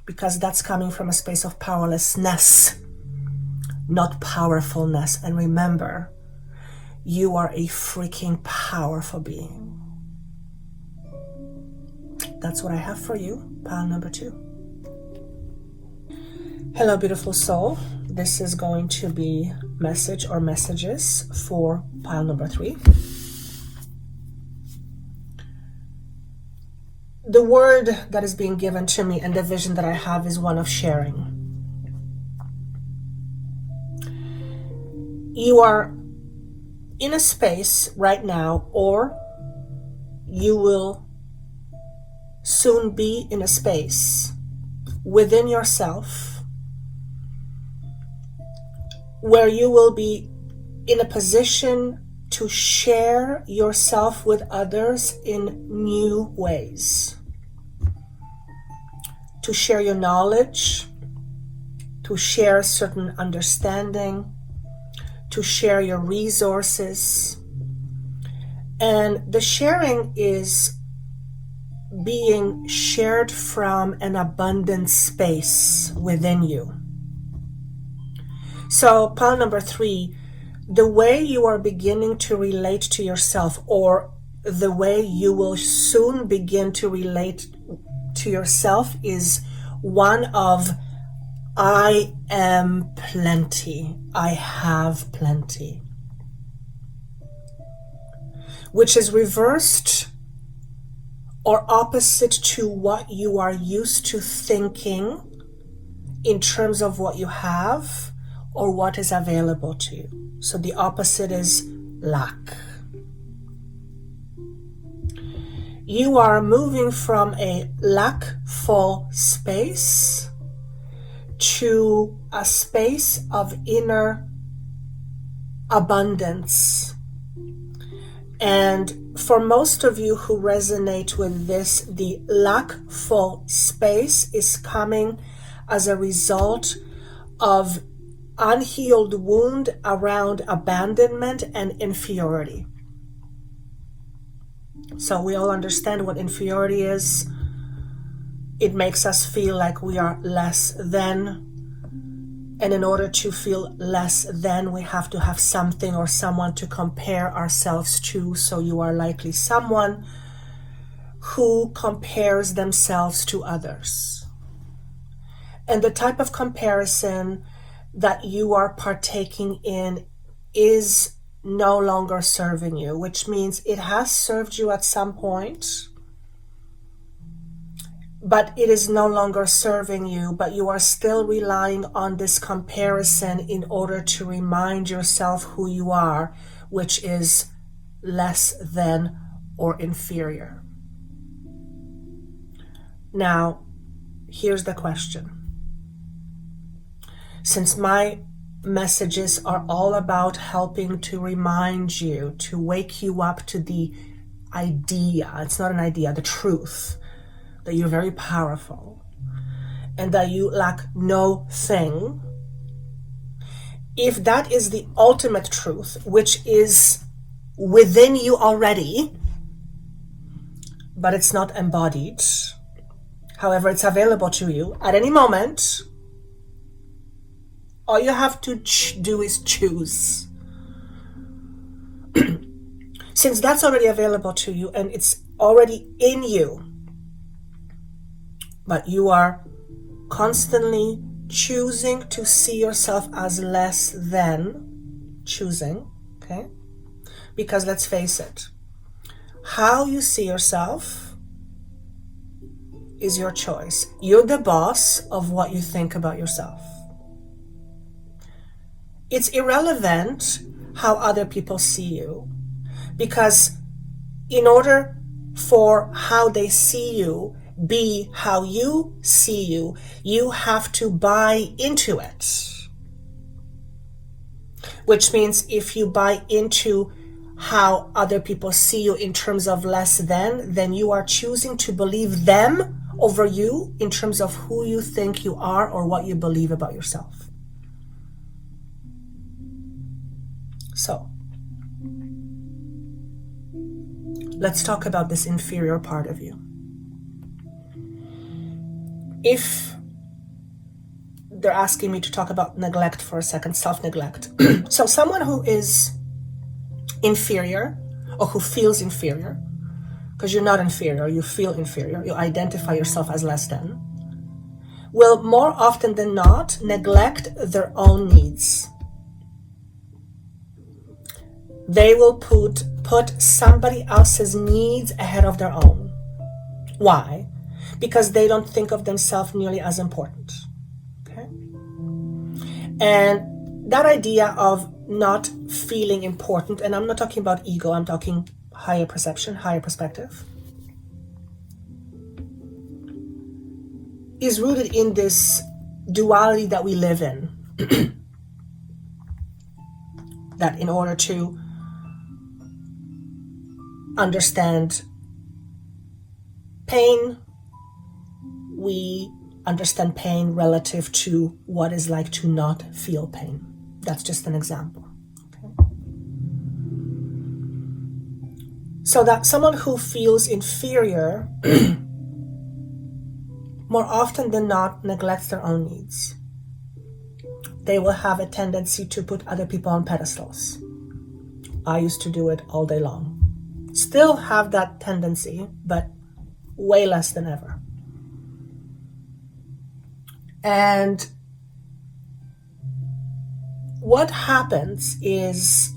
Because that's coming from a space of powerlessness, not powerfulness. And remember, you are a freaking powerful being. That's what I have for you, pile number 2. Hello, beautiful soul. This is going to be message or messages for pile number 3. The word that is being given to me and the vision that I have is one of sharing. You are in a space right now, or you will soon be in a space within yourself where you will be in a position to share yourself with others in new ways. To share your knowledge, to share certain understanding, to share your resources. And the sharing is being shared from an abundant space within you. So pile number 3, the way you are beginning to relate to yourself, or the way you will soon begin to relate to yourself, is one of I am plenty. I have plenty. Which is reversed or opposite to what you are used to thinking in terms of what you have or what is available to you. So the opposite is lack. You are moving from a lackful space to a space of inner abundance. And for most of you who resonate with this, the lackful space is coming as a result of unhealed wound around abandonment and inferiority. So we all understand what inferiority is. It makes us feel like we are less than. And in order to feel less than, we have to have something or someone to compare ourselves to. So you are likely someone who compares themselves to others. And the type of comparison that you are partaking in is no longer serving you, which means it has served you at some point, but it is no longer serving you, but you are still relying on this comparison in order to remind yourself who you are, which is less than or inferior. Now, here's the question. Since my messages are all about helping to remind you, to wake you up to the idea, it's not an idea, the truth, that you're very powerful and that you lack no thing. If that is the ultimate truth, which is within you already, but it's not embodied, however, it's available to you at any moment, all you have to do is choose. Since that's already available to you and it's already in you, but you are constantly choosing to see yourself as less than, choosing, okay? Because let's face it, how you see yourself is your choice. You're the boss of what you think about yourself. It's irrelevant how other people see you, because in order for how they see you be how you see you, you have to buy into it. Which means if you buy into how other people see you in terms of less than, then you are choosing to believe them over you in terms of who you think you are or what you believe about yourself. So, let's talk about this inferior part of you. If they're asking me to talk about neglect for a second, self-neglect. So someone who is inferior or who feels inferior, because you're not inferior, you feel inferior, you identify yourself as less than, will more often than not neglect their own needs. They will put somebody else's needs ahead of their own. Why? Because they don't think of themselves nearly as important. Okay? And that idea of not feeling important, and I'm not talking about ego, I'm talking higher perception, higher perspective, is rooted in this duality that we live in. That in order to understand pain, we understand pain relative to what is like to not feel pain. That's just an example. Okay? So that someone who feels inferior more often than not neglects their own needs. They will have a tendency to put other people on pedestals. I used to do it all day long. Still have that tendency, but way less than ever. And what happens is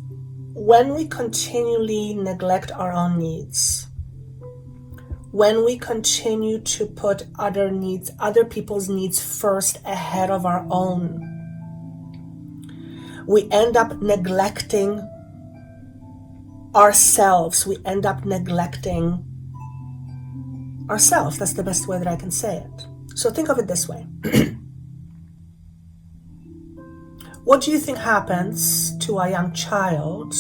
when we continually neglect our own needs, when we continue to put other needs, other people's needs first ahead of our own, we end up neglecting ourselves. We end up neglecting ourselves. That's the best way that I can say it. So think of it this way. What do you think happens to a young child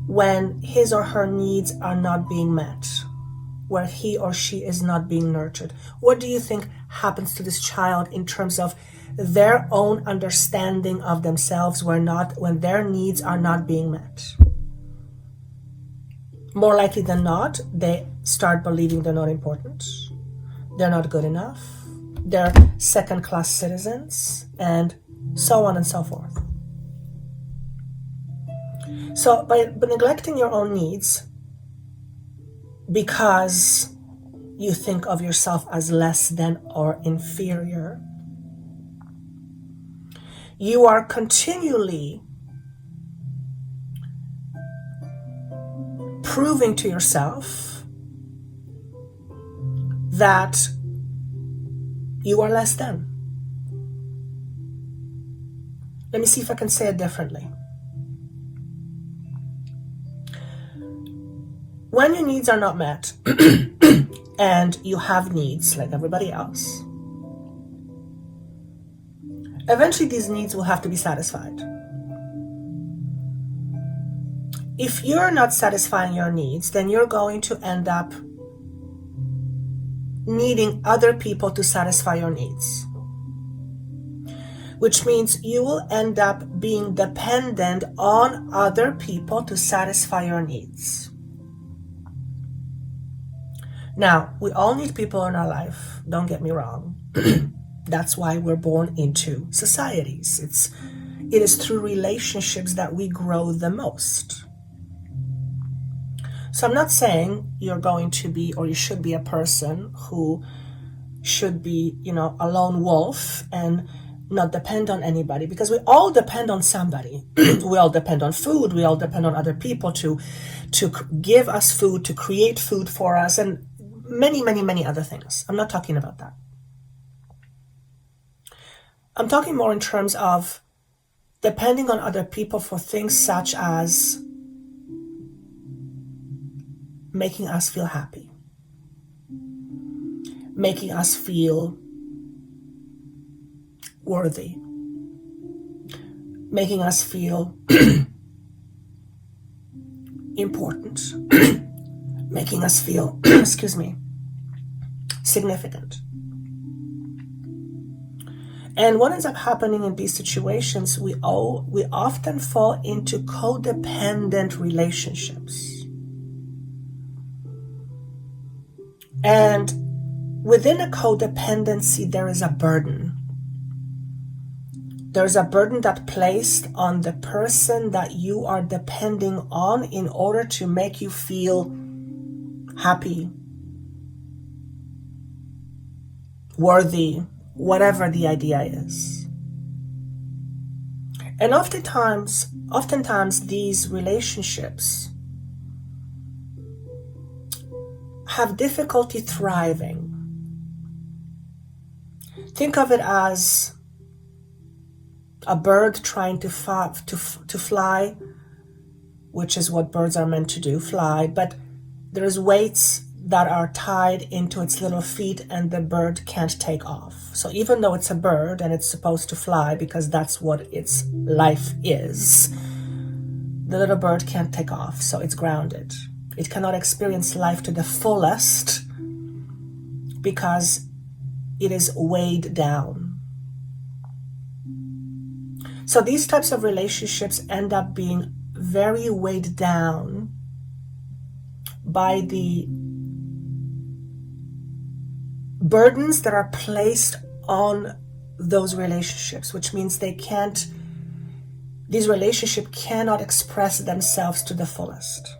when his or her needs are not being met, where he or she is not being nurtured? What do you think happens to this child in terms of their own understanding of themselves when their needs are not being met? More likely than not, they start believing they're not important, they're not good enough, they're second-class citizens, and so on and so forth. So by neglecting your own needs because you think of yourself as less than or inferior, you are continually proving to yourself that you are less than. Let me see if I can say it differently. When your needs are not met and you have needs like everybody else, eventually these needs will have to be satisfied. If you're not satisfying your needs, then you're going to end up needing other people to satisfy your needs, which means you will end up being dependent on other people to satisfy your needs. Now, we all need people in our life, don't get me wrong. That's why we're born into societies. It is through relationships that we grow the most. So I'm not saying you're going to be, or you should be, a person who should be, a lone wolf and not depend on anybody, because we all depend on somebody. We all depend on food. We all depend on other people to give us food, to create food for us, and many, many, many other things. I'm not talking about that. I'm talking more in terms of depending on other people for things such as making us feel happy, making us feel worthy, making us feel important, making us feel, significant. And what ends up happening in these situations, we often fall into codependent relationships. And within a codependency, there is a burden. There's a burden that's placed on the person that you are depending on in order to make you feel happy, worthy, whatever the idea is. And oftentimes these relationships have difficulty thriving. Think of it as a bird trying to fly, which is what birds are meant to do, fly, but there's weights that are tied into its little feet and the bird can't take off. So even though it's a bird and it's supposed to fly because that's what its life is, the little bird can't take off, so it's grounded. It cannot experience life to the fullest because it is weighed down. So these types of relationships end up being very weighed down by the burdens that are placed on those relationships, which means these relationships cannot express themselves to the fullest.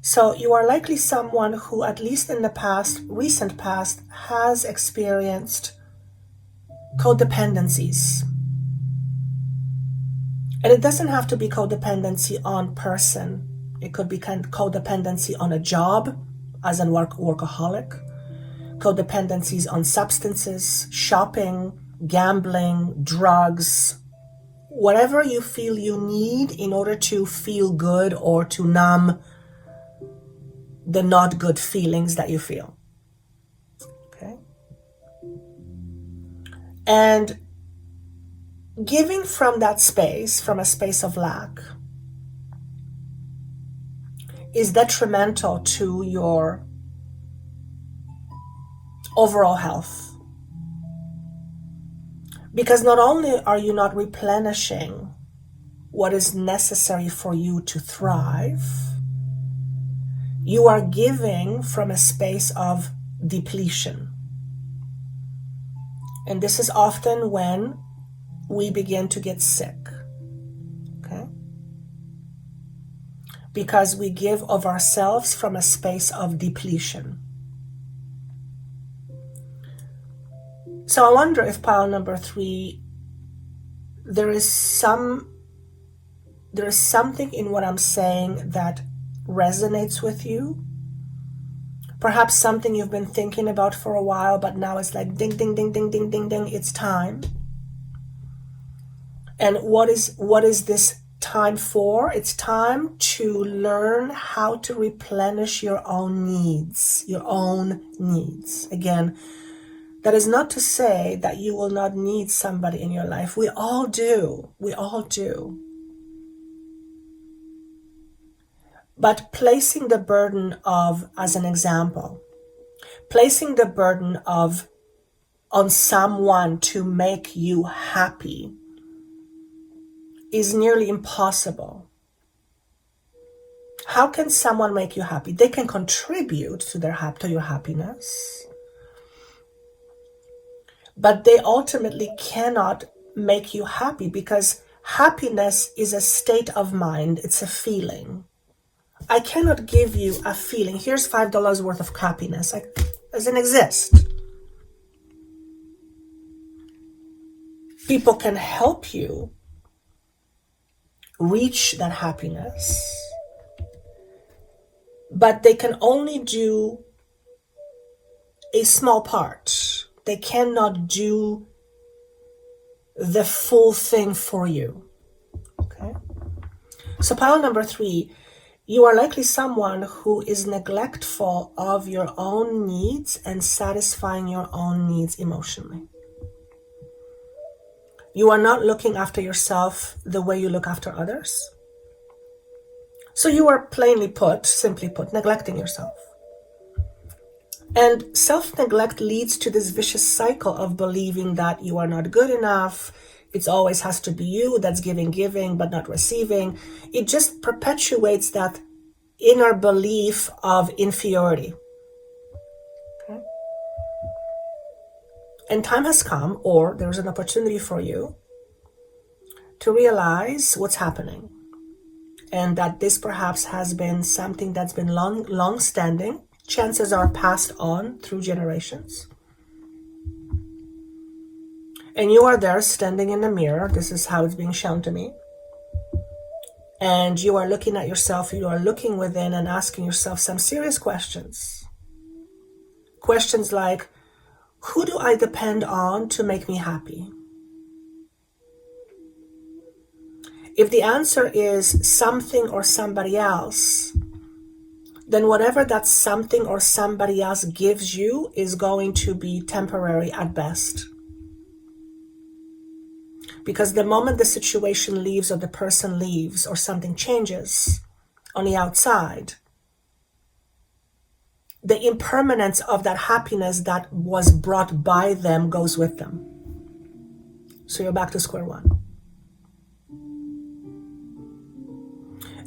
So you are likely someone who, at least in the recent past, has experienced codependencies. And it doesn't have to be codependency on person. It could be codependency on a job, as in workaholic, codependencies on substances, shopping, gambling, drugs, whatever you feel you need in order to feel good or to numb the not good feelings that you feel. Okay? And giving from that space, from a space of lack, is detrimental to your overall health. Because not only are you not replenishing what is necessary for you to thrive, you are giving from a space of depletion. And this is often when we begin to get sick. Okay? Because we give of ourselves from a space of depletion. So I wonder if pile number 3, there is something in what I'm saying that resonates with you. Perhaps something you've been thinking about for a while, but now it's like ding, ding, ding, ding, ding, ding, ding, it's time. And what is this time for? It's time to learn how to replenish your own needs, Again, That is not to say that you will not need somebody in your life. We all do. We all do. But placing the burden of, as an example, placing the burden of on someone to make you happy is nearly impossible. How can someone make you happy? They can contribute to your happiness, but they ultimately cannot make you happy, because happiness is a state of mind. It's a feeling. I cannot give you a feeling. Here's $5 worth of happiness. It doesn't exist. People can help you reach that happiness, but they can only do a small part. They cannot do the full thing for you. Okay? So pile number 3, you are likely someone who is neglectful of your own needs and satisfying your own needs emotionally. You are not looking after yourself the way you look after others. So you are simply put, neglecting yourself. And self-neglect leads to this vicious cycle of believing that you are not good enough. It always has to be you that's giving, but not receiving. It just perpetuates that inner belief of inferiority. Okay? And time has come, or there's an opportunity for you to realize what's happening. And that this perhaps has been something that's been long-standing. Chances are passed on through generations. And you are there standing in the mirror. This is how it's being shown to me. And you are looking at yourself. You are looking within and asking yourself some serious questions. Questions like, who do I depend on to make me happy? If the answer is something or somebody else, then whatever that something or somebody else gives you is going to be temporary at best. Because the moment the situation leaves, or the person leaves, or something changes on the outside, the impermanence of that happiness that was brought by them goes with them. So you're back to square one.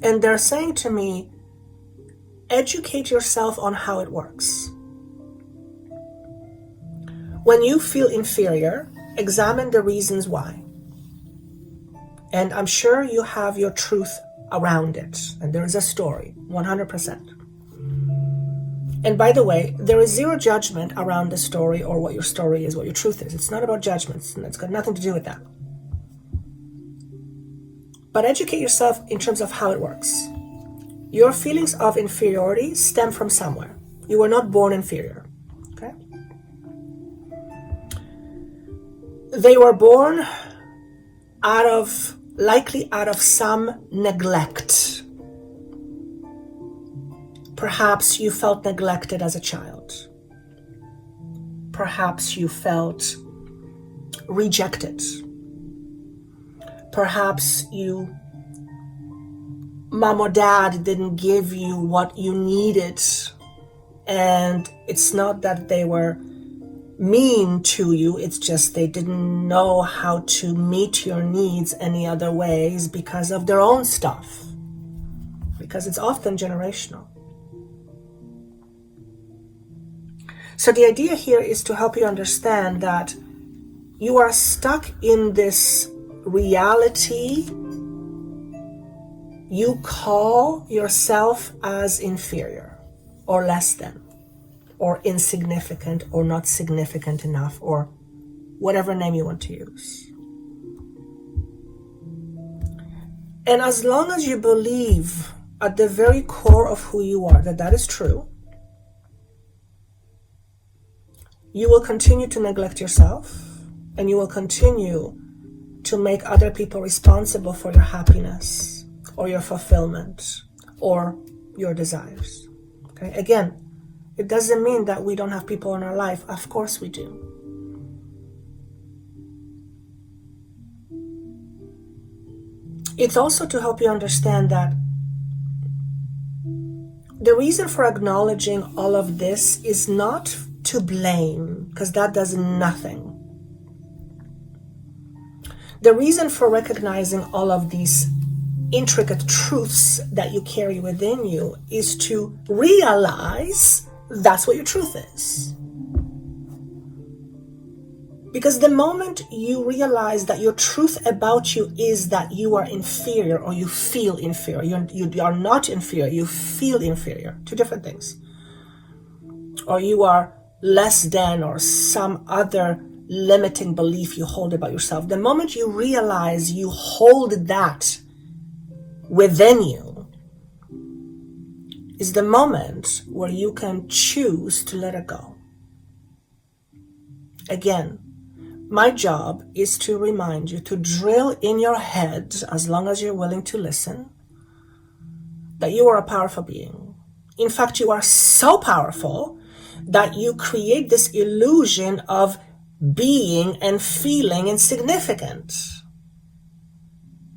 And they're saying to me, educate yourself on how it works. When you feel inferior, examine the reasons why. And I'm sure you have your truth around it. And there is a story, 100%. And by the way, there is zero judgment around the story or what your story is, what your truth is. It's not about judgments, and it's got nothing to do with that. But educate yourself in terms of how it works. Your feelings of inferiority stem from somewhere. You were not born inferior. Okay? They were born likely out of some neglect. Perhaps you felt neglected as a child. Perhaps you felt rejected. Perhaps mom or dad didn't give you what you needed. And it's not that they were mean to you, it's just they didn't know how to meet your needs any other ways because of their own stuff. Because it's often generational. So the idea here is to help you understand that you are stuck in this reality you call yourself as inferior or less than or insignificant or not significant enough or whatever name you want to use. And as long as you believe at the very core of who you are that is true, you will continue to neglect yourself and you will continue to make other people responsible for your happiness or your fulfillment or your desires. Okay? Again, it doesn't mean that we don't have people in our life. Of course we do. It's also to help you understand that the reason for acknowledging all of this is not to blame, because that does nothing. The reason for recognizing all of these intricate truths that you carry within you is to realize that's what your truth is. Because the moment you realize that your truth about you is that you are inferior or you feel inferior, you are not inferior, you feel inferior, two different things. Or you are less than, or some other limiting belief you hold about yourself. The moment you realize you hold that within you is the moment where you can choose to let it go. Again, my job is to remind you to drill in your head, as long as you're willing to listen, that you are a powerful being. In fact, you are so powerful that you create this illusion of being and feeling insignificant.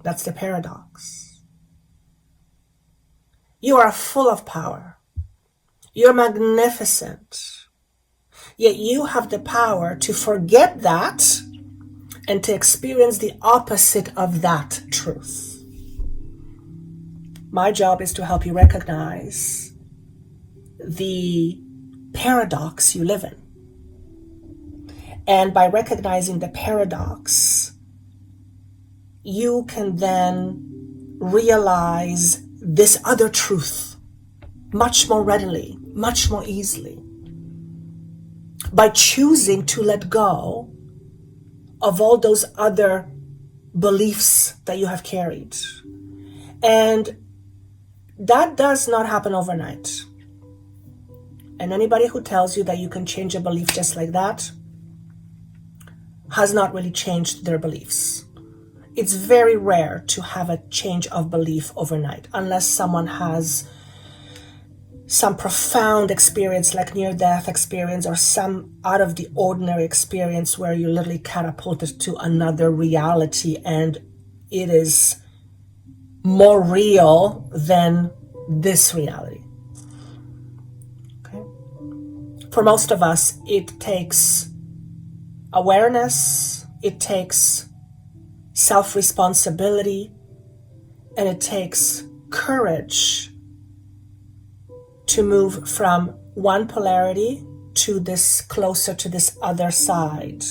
That's the paradox. You are full of power. You're magnificent. Yet you have the power to forget that and to experience the opposite of that truth. My job is to help you recognize the paradox you live in. And by recognizing the paradox, you can then realize this other truth much more readily, much more easily, by choosing to let go of all those other beliefs that you have carried. And that does not happen overnight. And anybody who tells you that you can change a belief just like that has not really changed their beliefs. It's very rare to have a change of belief overnight, unless someone has some profound experience like near-death experience, or some out of the ordinary experience where you literally catapulted to another reality and it is more real than this reality. Okay? For most of us, it takes awareness, it takes self-responsibility, and it takes courage to move from one polarity to this, closer to this other side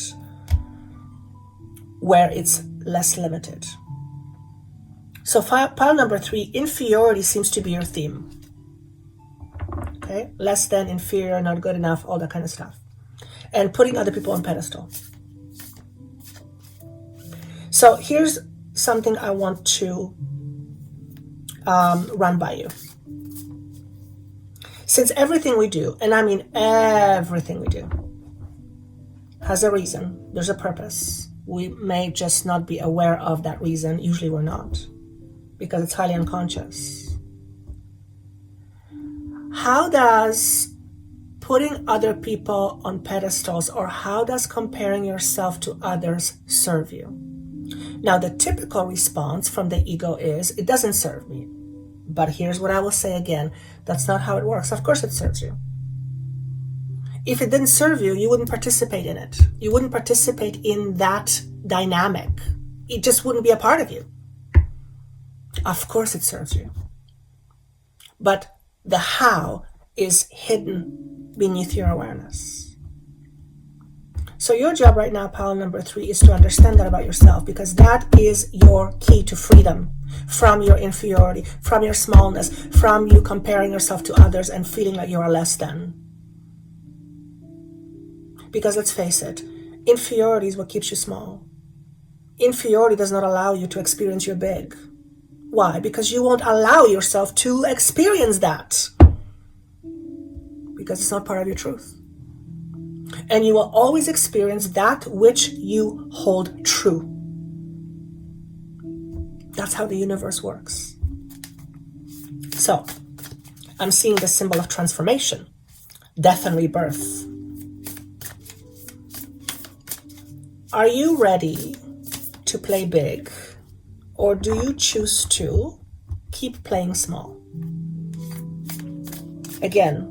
where it's less limited. So pile number 3, inferiority seems to be your theme. Okay, less than, inferior, not good enough, all that kind of stuff. And putting other people on pedestal. So here's something I want to run by you. Since everything we do, and I mean everything we do, has a reason, there's a purpose. We may just not be aware of that reason. Usually we're not, because it's highly unconscious. How does putting other people on pedestals, or how does comparing yourself to others serve you? Now, the typical response from the ego is, it doesn't serve me. But here's what I will say again. That's not how it works. Of course it serves you. If it didn't serve you, you wouldn't participate in it. You wouldn't participate in that dynamic. It just wouldn't be a part of you. Of course it serves you. But the how is hidden beneath your awareness. So your job right now, pile number 3, is to understand that about yourself, because that is your key to freedom from your inferiority, from your smallness, from you comparing yourself to others and feeling like you're less than. Because let's face it, inferiority is what keeps you small. Inferiority does not allow you to experience your big. Why? Because you won't allow yourself to experience that. Because it's not part of your truth. And you will always experience that which you hold true. That's how the universe works. So, I'm seeing the symbol of transformation, death and rebirth. Are you ready to play big Or do you choose to keep playing small? Again,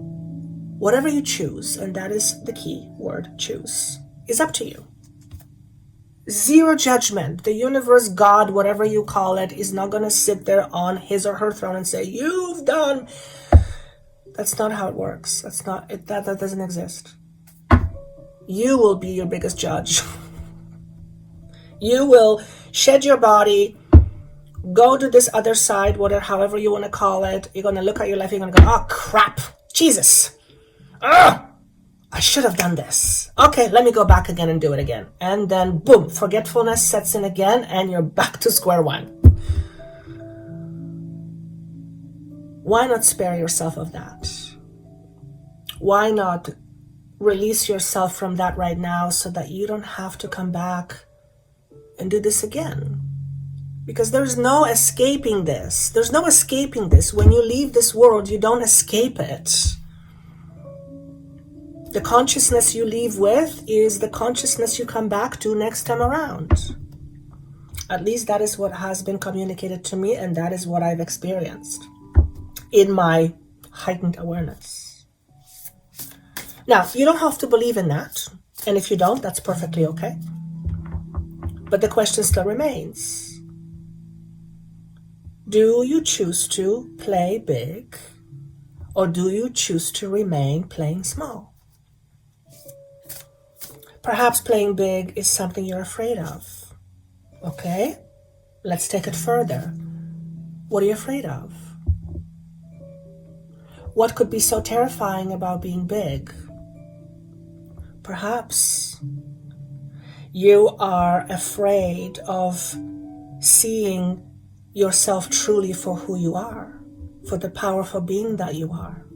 whatever you choose, and that is the key word, choose, is up to you. Zero judgment. The universe, God, whatever you call it, is not going to sit there on his or her throne and say, you've done. That's not how it works. That doesn't exist. You will be your biggest judge. You will shed your body, go to this other side, whatever, however you want to call it. You're going to look at your life. You're going to go, oh, crap. Jesus. Ugh. I should have done this. Okay, let me go back again and do it again. And then, boom, forgetfulness sets in again, and you're back to square one. Why not spare yourself of that? Why not release yourself from that right now so that you don't have to come back and do this again? Because there's no escaping this. There's no escaping this. When you leave this world, you don't escape it. The consciousness you leave with is the consciousness you come back to next time around. At least that is what has been communicated to me, and that is what I've experienced in my heightened awareness. Now, you don't have to believe in that, and if you don't, that's perfectly okay. But the question still remains. Do you choose to play big, or do you choose to remain playing small? Perhaps playing big is something you're afraid of. Okay, let's take it further. What are you afraid of? What could be so terrifying about being big? Perhaps you are afraid of seeing yourself truly for who you are, for the powerful being that you are.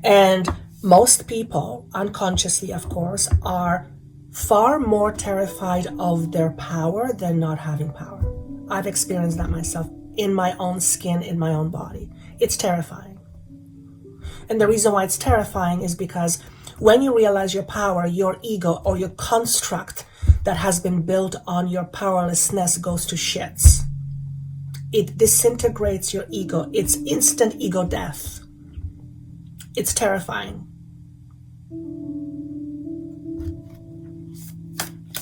And most people, unconsciously of course, are far more terrified of their power than not having power. I've experienced that myself in my own skin, in my own body. It's terrifying. And the reason why it's terrifying is because when you realize your power, your ego or your construct that has been built on your powerlessness goes to shits. It disintegrates your ego. It's instant ego death. It's terrifying.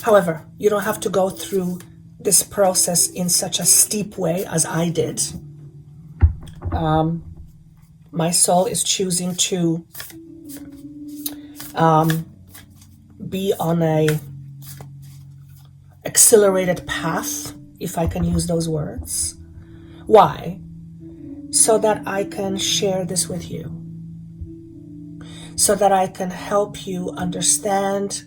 However, you don't have to go through this process in such a steep way as I did. My soul is choosing to be on a accelerated path, if I can use those words. Why? So that I can share this with you. So that I can help you understand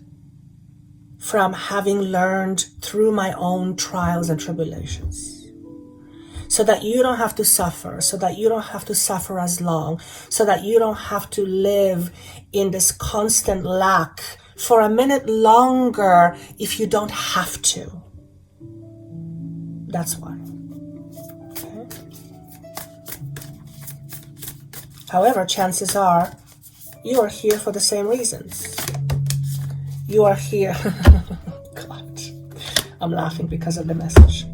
from having learned through my own trials and tribulations. So that you don't have to suffer, so that you don't have to suffer as long, so that you don't have to live in this constant lack for a minute longer if you don't have to. That's why. Okay. However, chances are you are here for the same reasons. You are here. God, I'm laughing because of the message.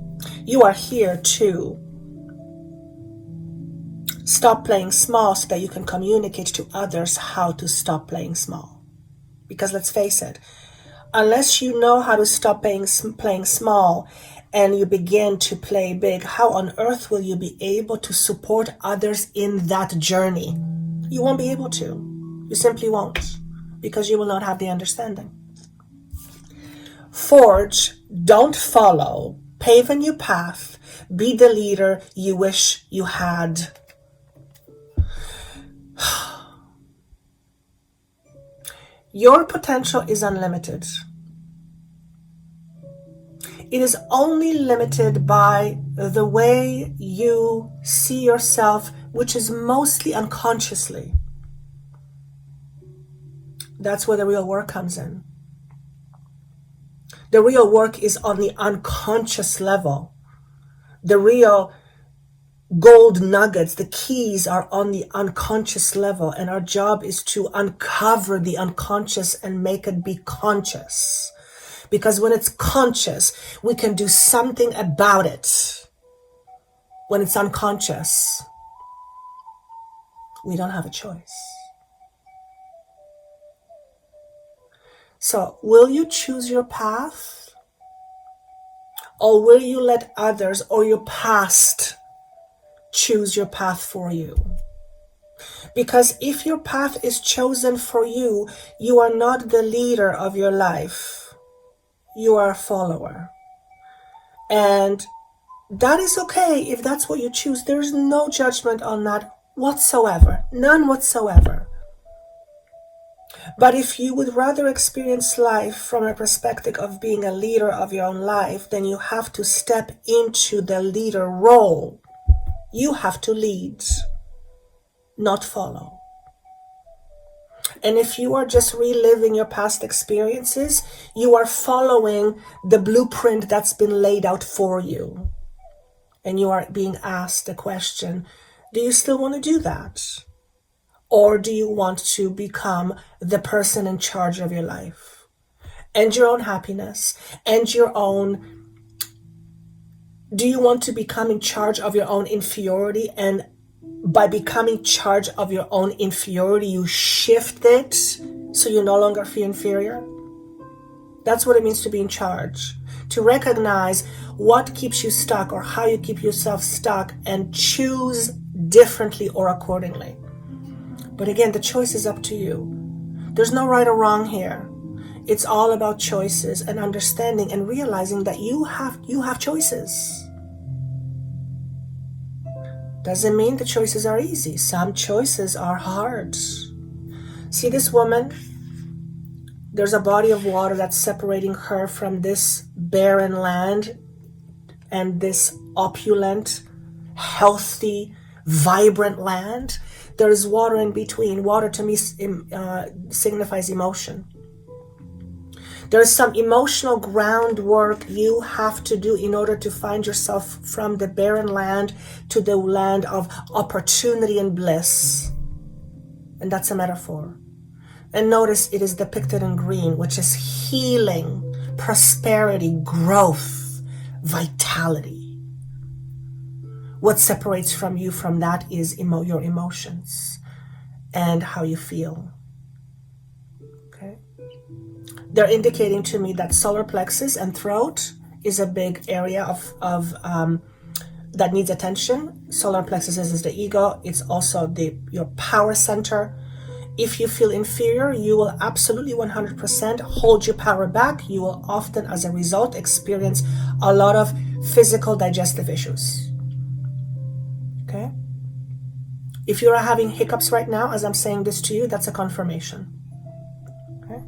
You are here to stop playing small so that you can communicate to others how to stop playing small. Because let's face it, unless you know how to stop playing small and you begin to play big, how on earth will you be able to support others in that journey? You won't be able to. You simply won't, because you will not have the understanding. Forge, don't follow, pave a new path, be the leader you wish you had. Your potential is unlimited. It is only limited by the way you see yourself, which is mostly unconsciously. That's where the real work comes in. The real work is on the unconscious level. The real gold nuggets, the keys are on the unconscious level, and our job is to uncover the unconscious and make it be conscious. Because when it's conscious, we can do something about it. When it's unconscious, we don't have a choice. So, will you choose your path? Or will you let others or your past choose your path for you? Because if your path is chosen for you, you are not the leader of your life. You are a follower. And that is okay if that's what you choose. There's no judgment on that whatsoever. None whatsoever. But if you would rather experience life from a perspective of being a leader of your own life, then you have to step into the leader role. You have to lead, not follow. And if you are just reliving your past experiences, you are following the blueprint that's been laid out for you. And you are being asked the question, do you still want to do that? Or do you want to become the person in charge of your life and your own happiness and your own? Do you want to become in charge of your own inferiority? And by becoming charge of your own inferiority, you shift it so you no longer feel inferior? That's what it means to be in charge. To recognize what keeps you stuck or how you keep yourself stuck and choose differently or accordingly. But again, the choice is up to you. There's no right or wrong here. It's all about choices and understanding and realizing that you have choices. Doesn't mean the choices are easy. Some choices are hard. See this woman? There's a body of water that's separating her from this barren land and this opulent, healthy, vibrant land. There is water in between. Water to me signifies emotion. There is some emotional groundwork you have to do in order to find yourself from the barren land to the land of opportunity and bliss. And that's a metaphor. And notice it is depicted in green, which is healing, prosperity, growth, vitality. What separates from you from that is your emotions and how you feel. Okay. They're indicating to me that solar plexus and throat is a big area of that needs attention. Solar plexus is the ego. It's also your power center. If you feel inferior, you will absolutely 100% hold your power back. You will often, as a result, experience a lot of physical digestive issues. Okay? If you're having hiccups right now, as I'm saying this to you, that's a confirmation. Okay?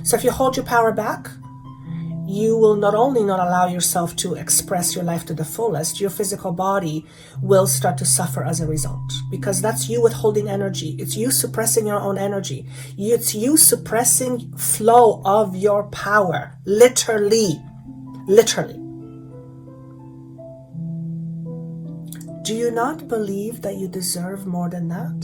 So if you hold your power back, you will not only not allow yourself to express your life to the fullest, your physical body will start to suffer as a result. Because that's you withholding energy. It's you suppressing your own energy. It's you suppressing flow of your power. Literally. Literally. Do you not believe that you deserve more than that?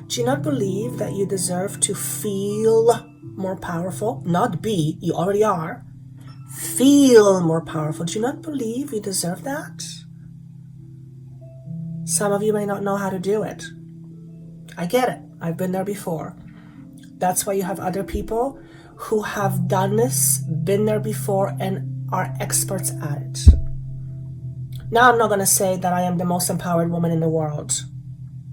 Do you not believe that you deserve to feel more powerful? Not be, you already are. Feel more powerful. Do you not believe you deserve that? Some of you may not know how to do it. I get it. I've been there before. That's why you have other people who have done this, been there before, and are experts at it. Now, I'm not going to say that I am the most empowered woman in the world,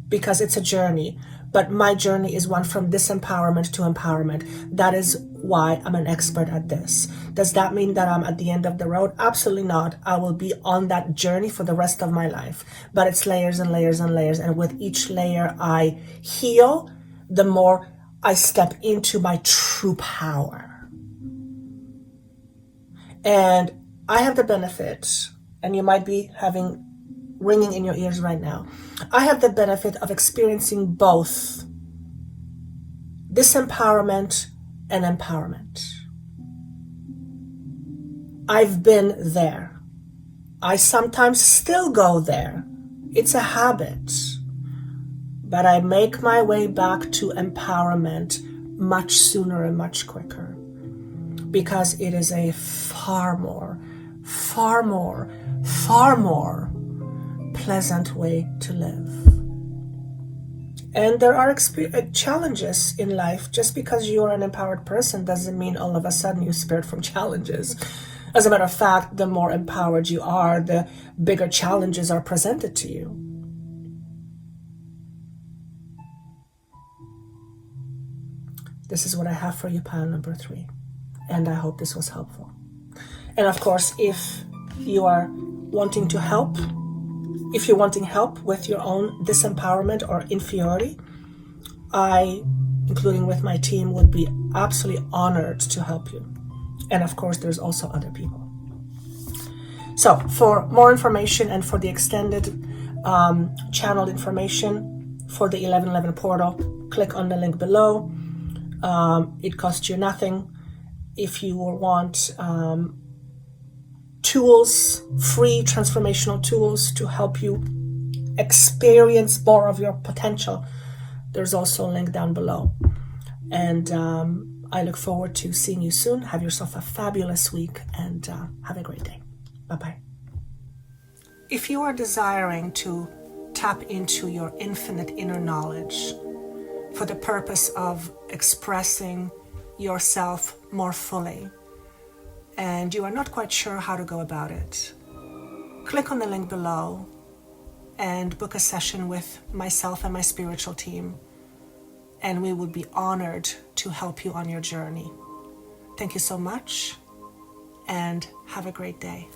because it's a journey. But my journey is one from disempowerment to empowerment. That is why I'm an expert at this. Does that mean that I'm at the end of the road? Absolutely not. I will be on that journey for the rest of my life. But it's layers and layers and layers. And with each layer I heal, the more I step into my true power. And I have the benefit, and you might be having ringing in your ears right now. I have the benefit of experiencing both disempowerment and empowerment. I've been there. I sometimes still go there. It's a habit. But I make my way back to empowerment much sooner and much quicker. because it is a far more, far more, far more pleasant way to live. And there are challenges in life. Just because you're an empowered person doesn't mean all of a sudden you're spared from challenges. As a matter of fact, the more empowered you are, the bigger challenges are presented to you. This is what I have for you, pile number 3. And I hope this was helpful. And of course, if you are wanting to help, if you're wanting help with your own disempowerment or inferiority, I, including with my team, would be absolutely honored to help you. And of course, there's also other people. So for more information and for the extended channel information for the 1111 portal, click on the link below. It costs you nothing. If you want tools, free transformational tools to help you experience more of your potential, there's also a link down below. And I look forward to seeing you soon. Have yourself a fabulous week and have a great day. Bye-bye. If you are desiring to tap into your infinite inner knowledge for the purpose of expressing yourself more fully, and you are not quite sure how to go about it, click on the link below and book a session with myself and my spiritual team, and we would be honored to help you on your journey. Thank you so much, and have a great day.